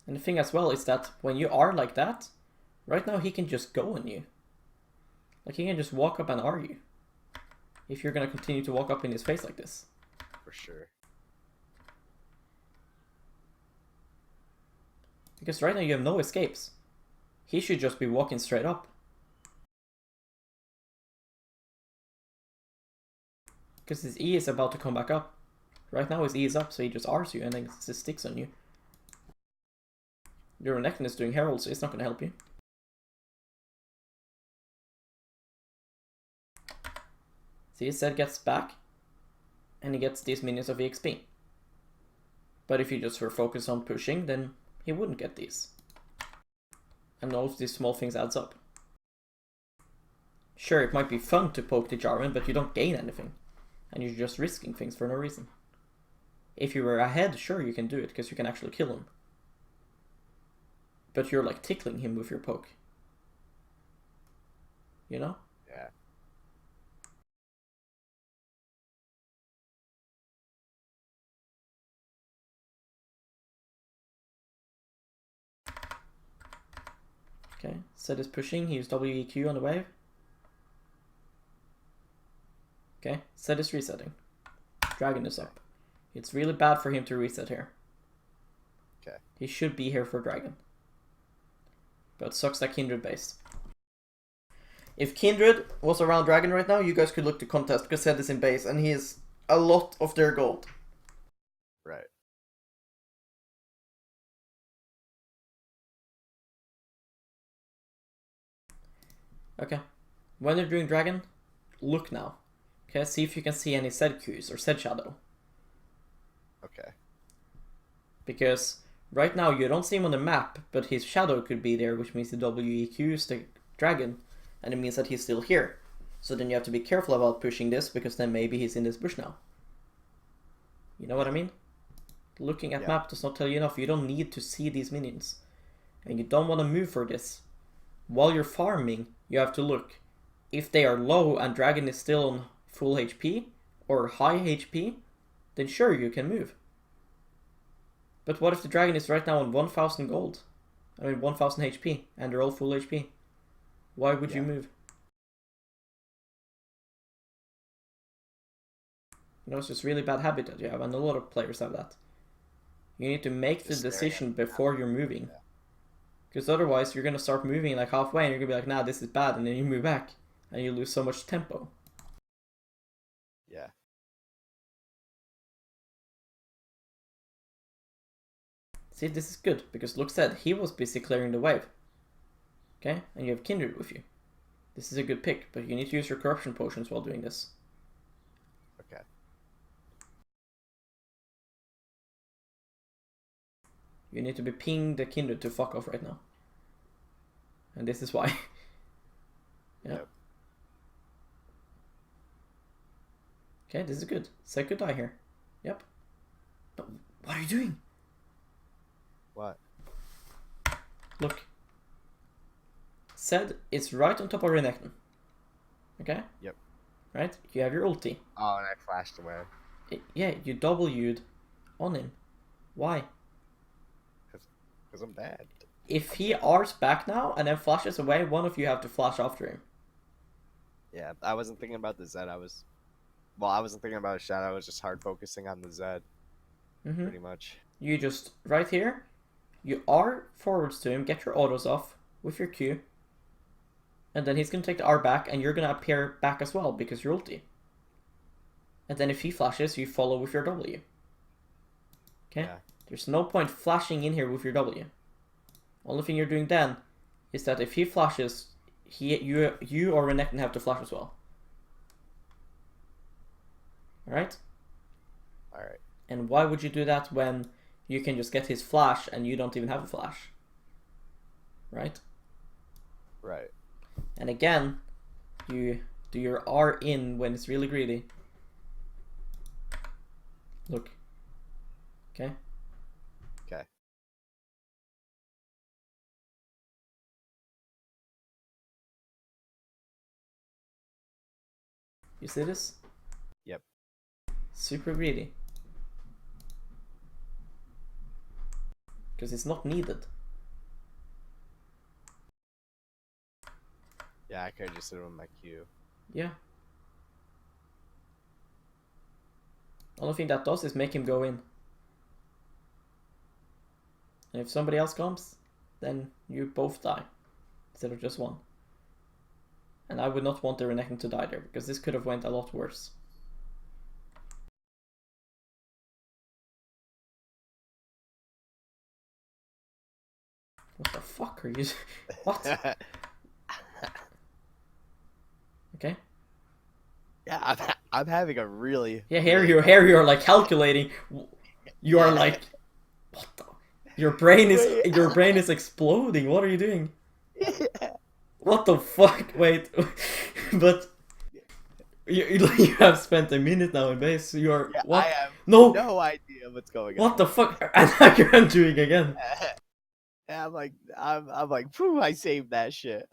And the thing as well is that when you are like that, right now he can just go on you. Like he can just walk up and R you. If you're gonna continue to walk up in his face like this. For sure. Because right now you have no escapes. He should just be walking straight up. Because his E is about to come back up. Right now his E is up, so he just Rs you and then just sticks on you. Your Renekton is doing Herald, so it's not going to help you. See, Zed gets back, and he gets these minions of EXP. But if you just were focused on pushing, then he wouldn't get these. And all of these small things adds up. Sure, it might be fun to poke the Jarvan, but you don't gain anything. And you're just risking things for no reason. If you were ahead, sure, you can do it, because you can actually kill him. But you're like tickling him with your poke. You know? Yeah. Okay, Zed is pushing, he used WEQ on the wave. Okay, Zed is resetting. Dragon is up. It's really bad for him to reset here. Okay. He should be here for Dragon. But sucks that Kindred base. If Kindred was around Dragon right now, you guys could look to contest because Zed is in base and he is a lot of their gold. Right. Okay. When you're doing dragon, look now. Okay, see if you can see any Z cues or Z shadow. Okay. Because right now you don't see him on the map, but his shadow could be there, which means the WEQs the dragon, and it means that he's still here. So then you have to be careful about pushing this, because then maybe he's in this bush now. You know what I mean? Looking at map does not tell you enough. You don't need to see these minions. And you don't want to move for this. While you're farming, you have to look. If they are low and dragon is still on full HP or high HP, then sure, you can move. But what if the dragon is right now on 1000 gold? I mean 1000 HP and they're all full HP. Why would you move? You know, it's just really bad habit that you have, and a lot of players have that. You need to make the decision before you're moving. Because otherwise you're going to start moving like halfway and you're going to be like, nah, this is bad, and then you move back and you lose so much tempo. Yeah. See, this is good, because Luke said he was busy clearing the wave. Okay? And you have Kindred with you. This is a good pick, but you need to use your corruption potions while doing this. Okay. You need to be pinging the Kindred to fuck off right now. And this is why. Yep. Okay, this is good. Say goodbye here. Yep. No, what are you doing? What? Look. Said it's right on top of Renekton. Okay? Yep. Right? You have your ulti. Oh, and I flashed away. Yeah, you W'd on him. Why? Because I'm bad. If he R's back now and then flashes away, one of you have to flash after him. Yeah, I wasn't thinking about the Zed. I wasn't thinking about a shadow. I was just hard focusing on the Zed. Pretty much. You just, right here, you R forwards to him, get your autos off with your Q, and then he's going to take the R back, and you're going to appear back as well, because you're ulti. And then if he flashes, you follow with your W. Okay? Yeah. There's no point flashing in here with your W. Only thing you're doing then is that if he flashes, you or Renekton have to flash as well. Alright? Alright. And why would you do that when you can just get his flash and you don't even have a flash? Right? Right. And again, you do your R in when it's really greedy. Look. Okay? Okay. You see this? Yep. Super greedy. Because it's not needed. Yeah, I could just sit with my Q. Yeah. Only thing that does is make him go in. And if somebody else comes, then you both die. Instead of just one. And I would not want the Renekton to die there, because this could have went a lot worse. What the fuck are you... What? Okay. Yeah, I'm having a really... Yeah, here you're like calculating. You are like... What the... Your brain is exploding. What are you doing? What the fuck? Wait. But... You have spent a minute now in base. You are... Yeah, what? I have no idea what's going on. What the fuck? And now you're undoing again. Yeah, I'm like, phew, I saved that shit.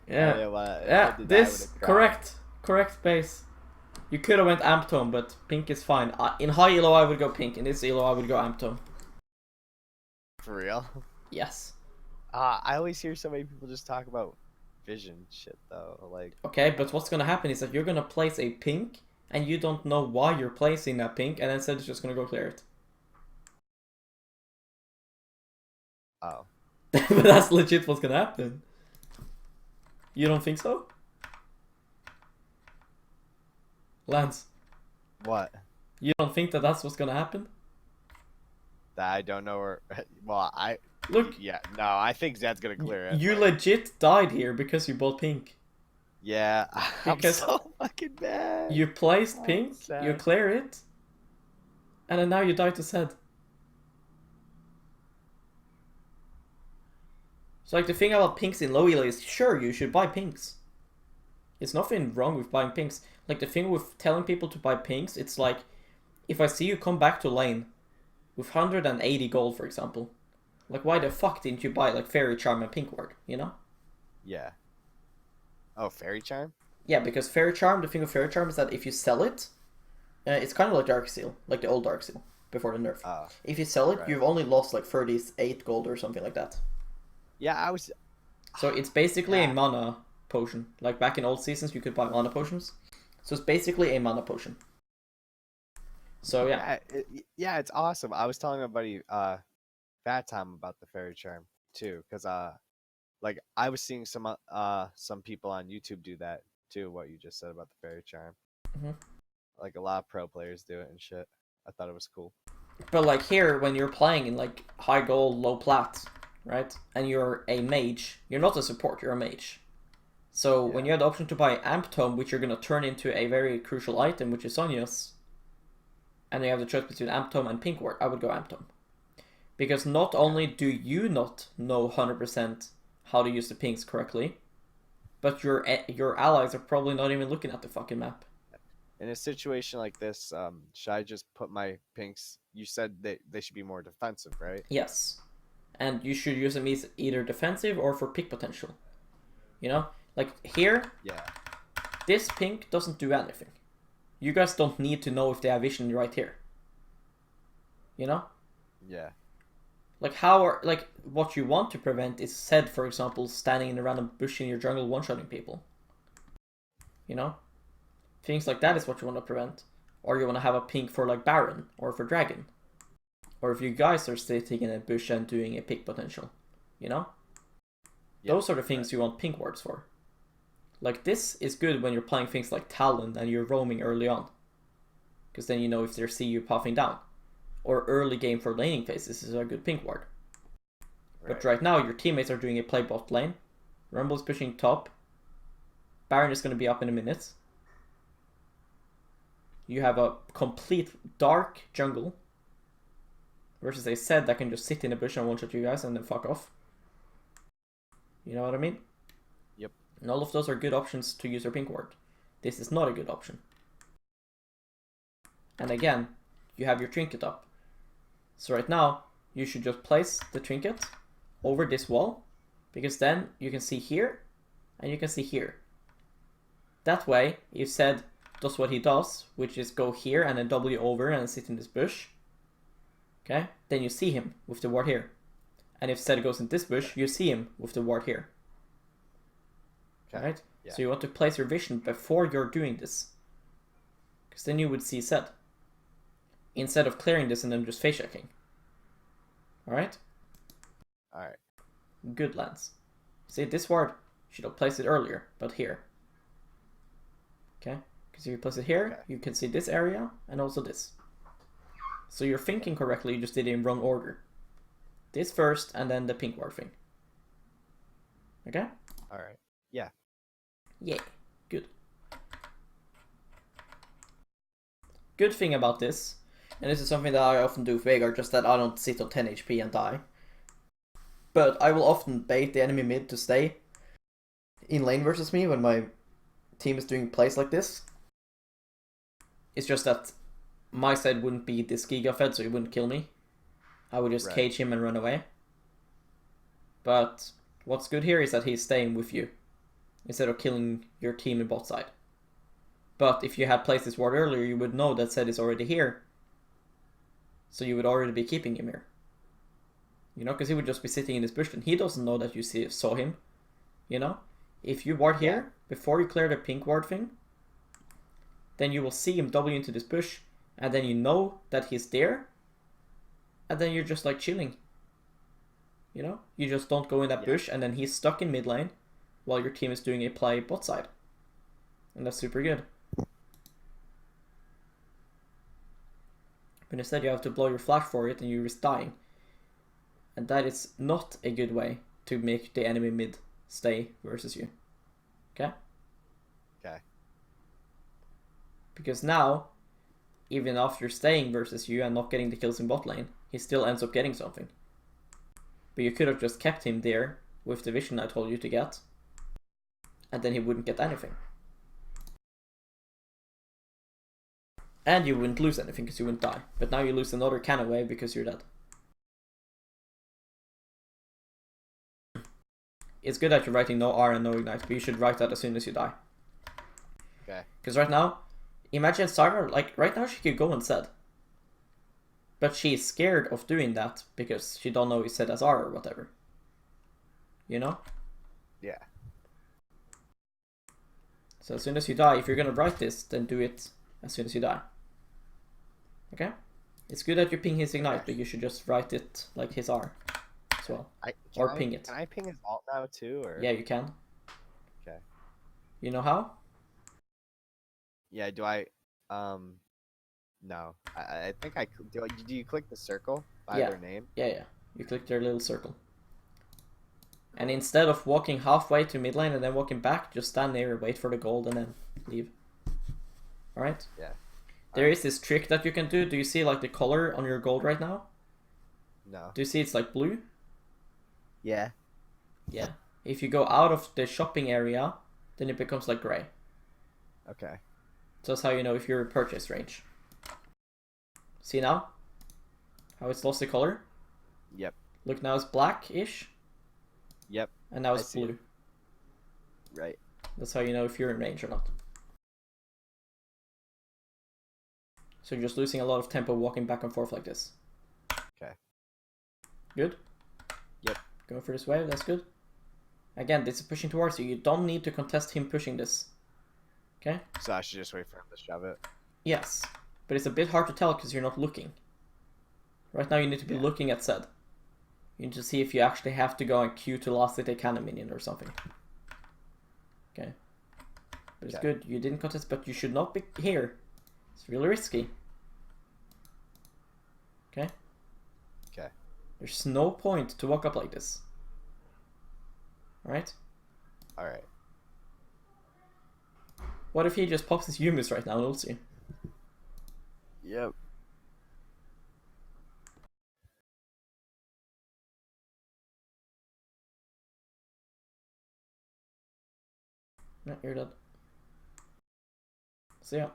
Yeah, this correct base. You could have went Amp Tone, but pink is fine. In high elo I would go pink, in this elo I would go Amp Tone. For real? Yes. I always hear so many people just talk about vision shit though, like. Okay, but what's gonna happen is that you're gonna place a pink, and you don't know why you're placing that pink, and then Zed is just gonna go clear it. Oh. But that's legit what's gonna happen. You don't think so? Lance. What? You don't think that that's what's gonna happen? That I don't know where. Well, Look, yeah, no, I think Zed's gonna clear it. you like, legit died here because you bought pink. yeah, I'm Because so fucking bad. you placed Oh, pink, you sad. clear it, and then now you die to Zed. So like the thing about pinks in low elo is sure you should buy pinks. It's nothing wrong with buying pinks. Like the thing with telling people to buy pinks, it's like if I see you come back to lane with 180 gold, for example, like why the fuck didn't you buy like Fairy Charm and Pink Ward, you know? Yeah. Oh, Fairy Charm? Yeah, because Fairy Charm, the thing with Fairy Charm is that if you sell it, it's kind of like Dark Seal, like the old Dark Seal before the nerf. If you sell it, right. you've only lost like 38 gold or something like that. Yeah, I was. So it's basically Yeah. a mana potion. Like back in old seasons, you could buy mana potions. So it's basically a mana potion. So yeah. Yeah, it's awesome. I was telling my buddy Fat Time about the Fairy Charm too, because like I was seeing some people on YouTube do that too. What you just said about the Fairy Charm, like a lot of pro players do it and shit. I thought it was cool. But like here, when you're playing in like high gold, low plat, right, and you're a mage, you're not a support, you're a mage. So when you have the option to buy Amp Tome, which you're gonna turn into a very crucial item, which is Sonya's, and you have the choice between Amp Tome and Pink Ward, I would go Amp Tome. Because not only do you not know 100% how to use the pinks correctly, but your allies are probably not even looking at the fucking map. In a situation like this, should I just put my pinks? You said they should be more defensive, right? Yes. And you should use them either defensive or for pick potential. You know? Like here, this pink doesn't do anything. You guys don't need to know if they have vision right here. You know? Yeah. Like what you want to prevent is Zed, for example, standing in a random bush in your jungle one-shotting people. You know? Things like that is what you want to prevent. Or you want to have a pink for like Baron or for Dragon. Or if you guys are sitting in a bush and doing a pick potential. You know? Those are the things you want pink wards for. Like this is good when you're playing things like Talon and you're roaming early on. Because then you know if they see you puffing down. Or early game for laning phase, this is a good pink ward. But right now your teammates are doing a play bot lane. Rumble's pushing top. Baron is going to be up in a minute. You have a complete dark jungle. Versus a Zed that can just sit in a bush and one-shot you guys and then fuck off. You know what I mean? Yep. And all of those are good options to use your pink ward. This is not a good option. And again, you have your trinket up. So right now, you should just place the trinket over this wall. Because then you can see here, and you can see here. That way, if Zed does what he does, which is go here and then W over and sit in this bush. Okay? Then you see him with the ward here. And if Zed goes in this bush, you see him with the ward here. Okay. Right? Yeah. So you want to place your vision before you're doing this. Because then you would see Zed. Instead of clearing this and then just face checking. Alright? Alright. Good, Lance. See, this ward, should have placed it earlier, but here. Okay? Because if you place it here, you can see this area and also this. So you're thinking correctly, you just did it in wrong order. This first, and then the pink ward thing. Okay? Alright. Yeah. Yeah. Good. Good thing about this, and this is something that I often do with Veigar, just that I don't sit on 10 HP and die. But I will often bait the enemy mid to stay in lane versus me when my team is doing plays like this. It's just that my side wouldn't be this Giga fed, so he wouldn't kill me. I would just cage him and run away. But what's good here is that he's staying with you, instead of killing your team in bot side. But if you had placed this ward earlier, you would know that Zed is already here. So you would already be keeping him here. You know, because he would just be sitting in this bush and he doesn't know that you saw him. You know? If you ward here, before you clear the pink ward thing, then you will see him W into this bush, and then you know that he's there, and then you're just like chilling. You know? You just don't go in that bush, and then he's stuck in mid lane, while your team is doing a play bot side. And that's super good. But instead you have to blow your flash for it and you risk dying. And that is not a good way to make the enemy mid stay versus you. Okay? Okay. Because now, even after staying versus you and not getting the kills in bot lane, he still ends up getting something. But you could have just kept him there with the vision I told you to get, and then he wouldn't get anything. And you wouldn't lose anything because you wouldn't die. But now you lose another cannon wave because you're dead. It's good that you're writing no R and no ignite, but you should write that as soon as you die. Okay. Because right now, imagine Sarah, like, right now she could go and Zed. But she's scared of doing that because she don't know he said as R or whatever. You know? Yeah. So as soon as you die, if you're gonna write this, then do it as soon as you die. Okay? It's good that you ping his ignite, but you should just write it like his R as well. Ping it. Can I ping his alt now too? Or? Yeah, you can. Okay. You know how? Yeah, do I... No. I think I... Do you click the circle by their name? Yeah. You click their little circle. And instead of walking halfway to mid lane and then walking back, just stand there, wait for the gold, and then leave. Alright? Yeah. There is this trick that you can do. Do you see like the color on your gold right now? No. Do you see it's like blue? Yeah. Yeah. If you go out of the shopping area, then it becomes like gray. Okay. So that's how you know if you're in purchase range. See now? How it's lost the color? Yep. Look, now it's black-ish. Yep. And now it's blue. Right. That's how you know if you're in range or not. So you're just losing a lot of tempo walking back and forth like this. Okay. Good? Yep. Going for this wave, that's good. Again, this is pushing towards you. You don't need to contest him pushing this. Okay? So I should just wait for him to shove it? Yes. But it's a bit hard to tell because you're not looking. Right now you need to be looking at Zed. You need to see if you actually have to go and queue to last hit a cannon minion or something. Okay. But it's good. You didn't contest, but you should not be here. It's really risky. Okay? Okay. There's no point to walk up like this. Alright? Alright. What if he just pops his Yumis right now and ults you? Yep. No, you're dead. So yeah.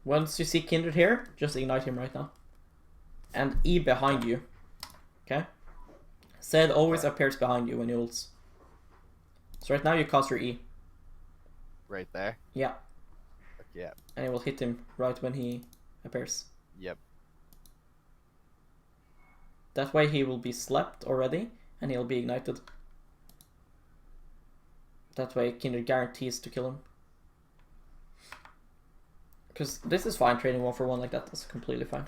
Once you see Kindred here, just ignite him right now. And E behind you. Okay? Zed always appears behind you when he ults. So right now you cast your E. Right there? Yeah. Yeah. And it will hit him right when he appears. Yep. That way he will be slept already and he'll be ignited. That way Kindred guarantees to kill him. Because this is fine, trading 1-for-1 like that. That's completely fine.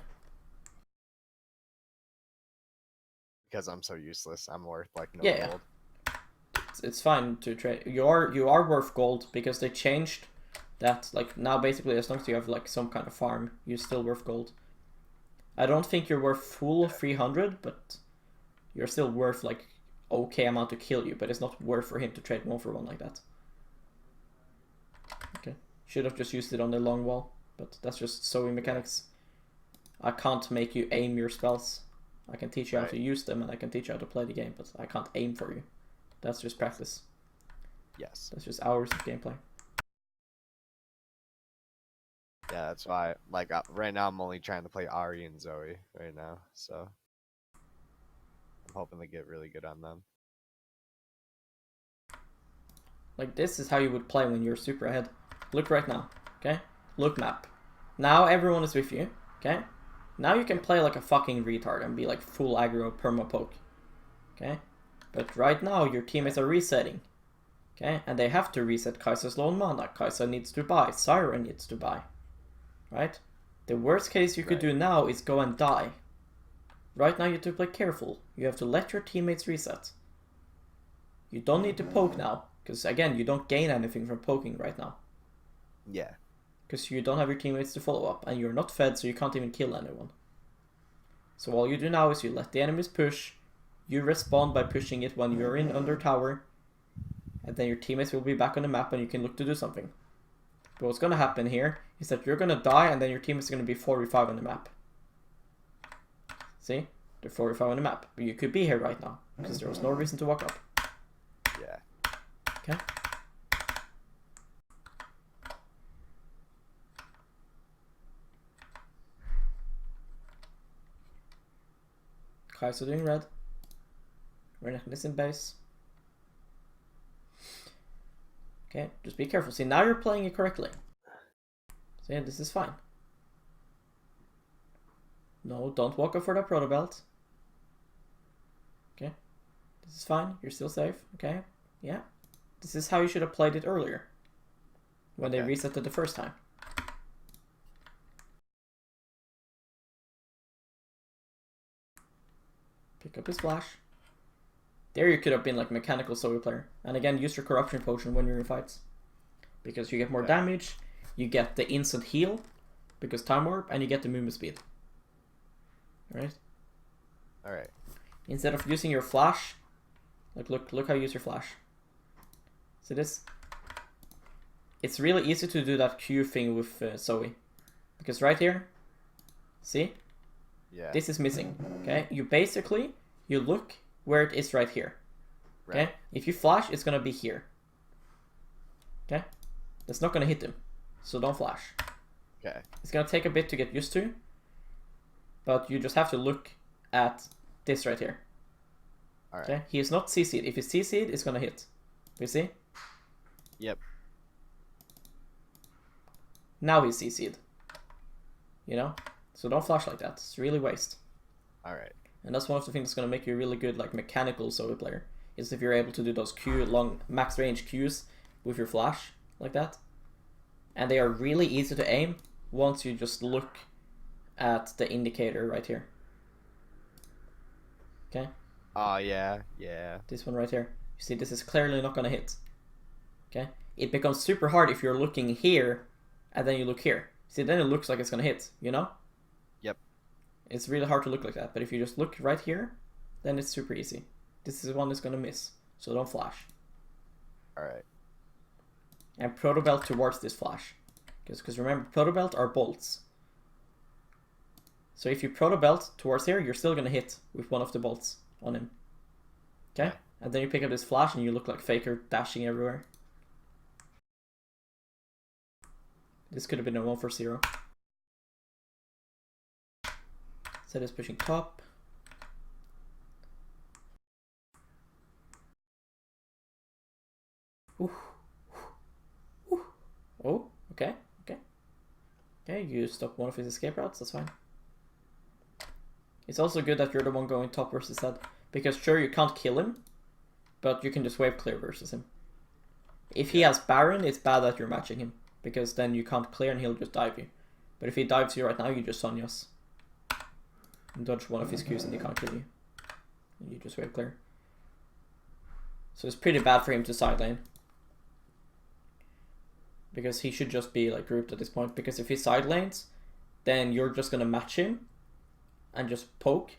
Because I'm so useless. I'm worth like no gold. It's fine to trade. You are worth gold because they changed that. Like now, basically, as long as you have like some kind of farm, you're still worth gold. I don't think you're worth full 300, but you're still worth like okay amount to kill you. But it's not worth for him to trade 1-for-1 like that. Okay, should have just used it on the long wall, but that's just Zoe mechanics. I can't make you aim your spells. I can teach you how to use them and I can teach you how to play the game, but I can't aim for you. That's just practice. Yes. That's just hours of gameplay. Yeah, that's why. Like right now, I'm only trying to play Ari and Zoe right now, so I'm hoping to get really good on them. Like this is how you would play when you're super ahead. Look right now, okay? Look map. Now everyone is with you, okay? Now you can play like a fucking retard and be like full aggro perma poke, okay? But right now your teammates are resetting, okay? And they have to reset Kai'Sa's low on mana. Kai'Sa needs to buy. Syra needs to buy, right? The worst case you could do now is go and die. Right now you have to play careful. You have to let your teammates reset. You don't need to poke now, because again, you don't gain anything from poking right now. Yeah. because you don't have your teammates to follow up, and you're not fed, so you can't even kill anyone. So all you do now is you let the enemies push, you respond by pushing it when you're in under tower, and then your teammates will be back on the map and you can look to do something. But what's going to happen here is that you're going to die, and then your team is going to be 4v5 on the map. See? They're 4v5 on the map. But you could be here right now, because there was no reason to walk up. Yeah. Okay? Kai'Sa doing red. Renekton is in base. Okay, just be careful. See, now you're playing it correctly. So yeah, this is fine. No, don't walk up for that proto belt. Okay, this is fine. You're still safe. Okay, yeah. This is how you should have played it earlier. When they reset it the first time. Pick up his flash. There you could have been like mechanical Zoe player. And again, use your corruption potion when you're in fights. Because you get more damage, you get the instant heal, because time warp, and you get the movement speed. Alright? Alright. Instead of using your flash, like look how you use your flash. See this? It's really easy to do that Q thing with Zoe. Because right here, see? Yeah. This is missing. Okay? You look where it is right here. Okay? If you flash, it's gonna be here. Okay? That's not gonna hit him. So don't flash. Okay. It's gonna take a bit to get used to. But you just have to look at this right here. Alright. Okay? He is not CC'd. If he's CC'd, it's gonna hit. You see? Yep. Now he's CC'd. You know? So don't flash like that. It's really waste. Alright. And that's one of the things that's going to make you a really good like mechanical Zoe player. Is if you're able to do those Q long max range Qs with your flash like that. And they are really easy to aim once you just look at the indicator right here. Okay? Oh yeah, yeah. This one right here. You see, this is clearly not going to hit. Okay? It becomes super hard if you're looking here and then you look here. See, then it looks like it's going to hit, you know? Yep. It's really hard to look like that, but if you just look right here, then it's super easy. This is one that's going to miss, so don't flash. Alright. And proto belt towards this flash. Because remember, proto belt are bolts. So if you proto belt towards here, you're still going to hit with one of the bolts on him. Okay? Yeah. And then you pick up this flash and you look like Faker dashing everywhere. This could have been a 1 for 0. Zed is pushing top. Ooh. Ooh. Oh, okay, okay. Okay, you stop one of his escape routes, that's fine. It's also good that you're the one going top versus Zed. Because sure, you can't kill him, but you can just wave clear versus him. If he has Baron, it's bad that you're matching him. Because then you can't clear and he'll just dive you. But if he dives you right now, you just Sonyas. And dodge one of his Qs and he can't kill you. And you just wave clear. So it's pretty bad for him to side lane. Because he should just be like grouped at this point. Because if he side lanes, then you're just gonna match him and just poke.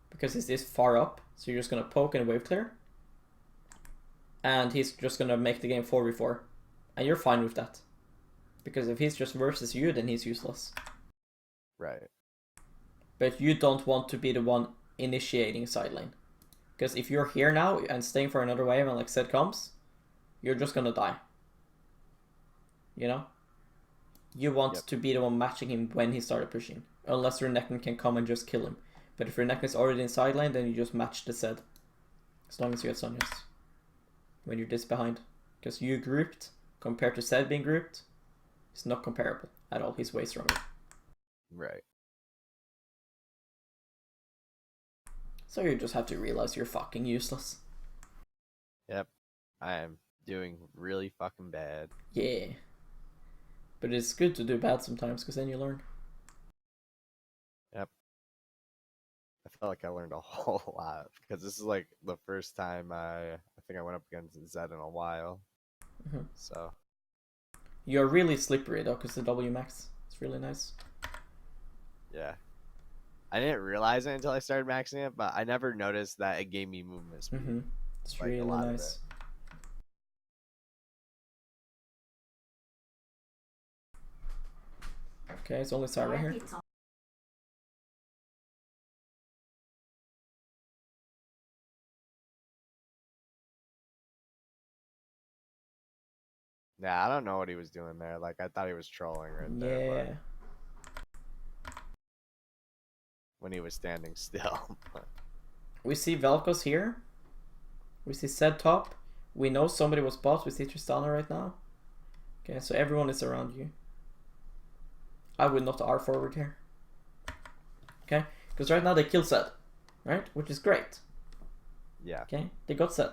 Because he's this far up. So you're just gonna poke and wave clear. And he's just gonna make the game 4v4. And you're fine with that. Because if he's just versus you, then he's useless. Right. But you don't want to be the one initiating side lane. Because if you're here now and staying for another wave and like Zed comes, you're just gonna die. You know? You want to be the one matching him when he started pushing. Unless Renekton can come and just kill him. But if Renekton is already in side lane, then you just match the Zed. As long as you have Sonyas. When you're this behind. Because you grouped, compared to Zed being grouped, it's not comparable at all. He's way stronger. Right. So you just have to realize you're fucking useless. Yep. I am doing really fucking bad. Yeah. But it's good to do bad sometimes, because then you learn. Yep. I felt like I learned a whole lot, because this is like the first time I think I went up against Zed in a while. Mm-hmm. So. You're really slippery though, because the W max is really nice. Yeah. I didn't realize it until I started maxing it, but I never noticed that it gave me movement speed. It's Like, really a lot nice. Okay, it's only Syra here. Yeah, I don't know what he was doing there. Like, I thought he was trolling right there. Yeah. But when he was standing still. We see Vel'Koz here. We see Zed top. We know somebody was bot. We see Tristana right now. Okay, so everyone is around you. I would not R forward here. Okay, because right now they kill Zed, right? Which is great. Yeah. Okay, they got Zed.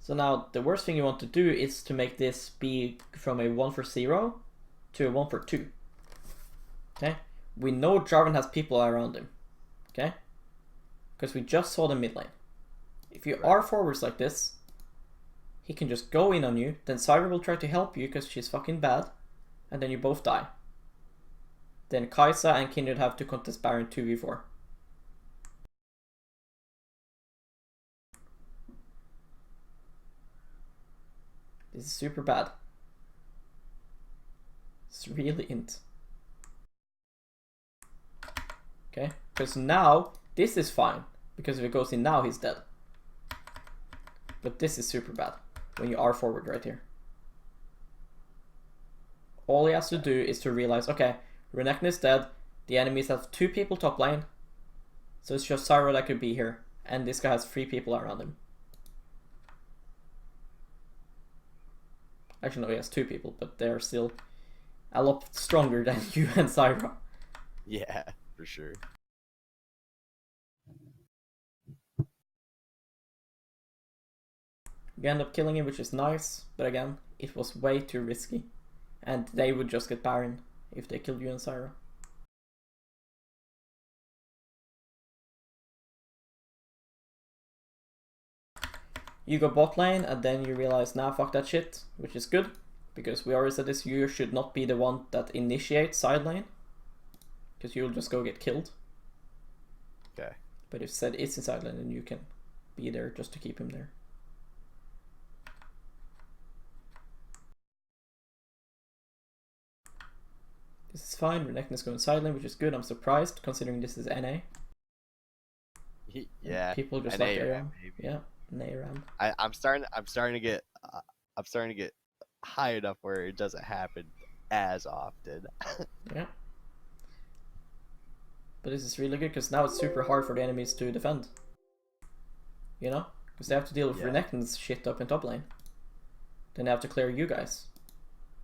So now the worst thing you want to do is to make this be from a 1 for 0 to a 1 for 2. Okay, we know Jarvan has people around him. Okay, because we just saw the mid lane. If you R forwards like this, he can just go in on you, then Syra will try to help you because she's fucking bad, and then you both die. Then Kai'Sa and Kindred have to contest Baron 2v4. This is super bad. It's really int. Okay, because now this is fine, because if it goes in now, he's dead. But this is super bad when you are forward right here. All he has to do is to realize, okay, Renekton is dead, the enemies have 2 people top lane, so it's just Syra that could be here, and this guy has 3 people around him. Actually, no, he has 2 people, but they're still a lot stronger than you and Syra. Yeah, for sure. You end up killing him, which is nice, but again, it was way too risky. And they would just get Baron if they killed you and Syra. You go bot lane, and then you realize, nah, fuck that shit, which is good. Because we already said this, you should not be the one that initiates side lane. Because you'll just go get killed. Okay. But if Zed is in side lane, then you can be there just to keep him there. This is fine, Renekton is going side lane, which is good. I'm surprised, considering this is NA. Yeah. People just NA like ARAM. maybe. Yeah, NA ARAM. I'm starting to get high enough where it doesn't happen as often. Yeah. But this is really good, because now it's super hard for the enemies to defend. You know? Because they have to deal with Renekton's shit up in top lane. Then they have to clear you guys.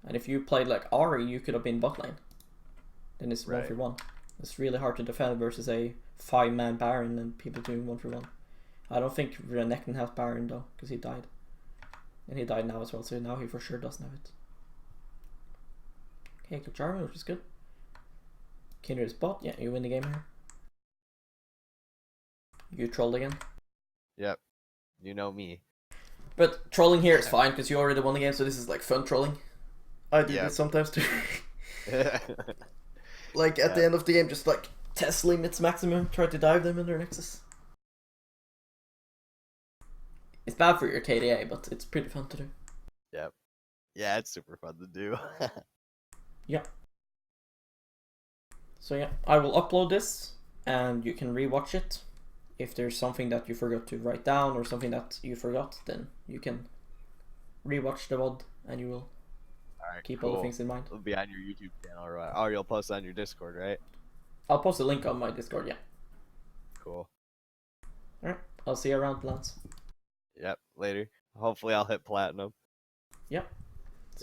And if you played like Ahri, you could have been bot lane. Then it's 1v1. It's really hard to defend versus a 5-man Baron and people doing 1v1. I don't think Renekton has Baron though, because he died. And he died now as well, so now he for sure doesn't have it. Okay, kill Jarvan, which is good. Kindred is bot, yeah, you win the game here. You trolled again. Yep, you know me. But trolling here is fine, because you already won the game, so this is like fun trolling. I do this sometimes too. Like at the end of the game, just like test limits maximum, try to dive them in their nexus. It's bad for your KDA, but it's pretty fun to do. Yep. Yeah, it's super fun to do. Yeah. So yeah, I will upload this, and you can rewatch it. If there's something that you forgot to write down, or something that you forgot, then you can rewatch the VOD, and you will keep all the things in mind. It'll be on your YouTube channel, or oh, you'll post it on your Discord, right? I'll post a link on my Discord, yeah. Cool. Alright, I'll see you around, Lance. Yep, later. Hopefully I'll hit platinum. Yep.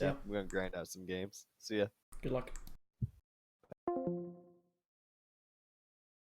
Yeah, I'm gonna grind out some games. See ya. Good luck.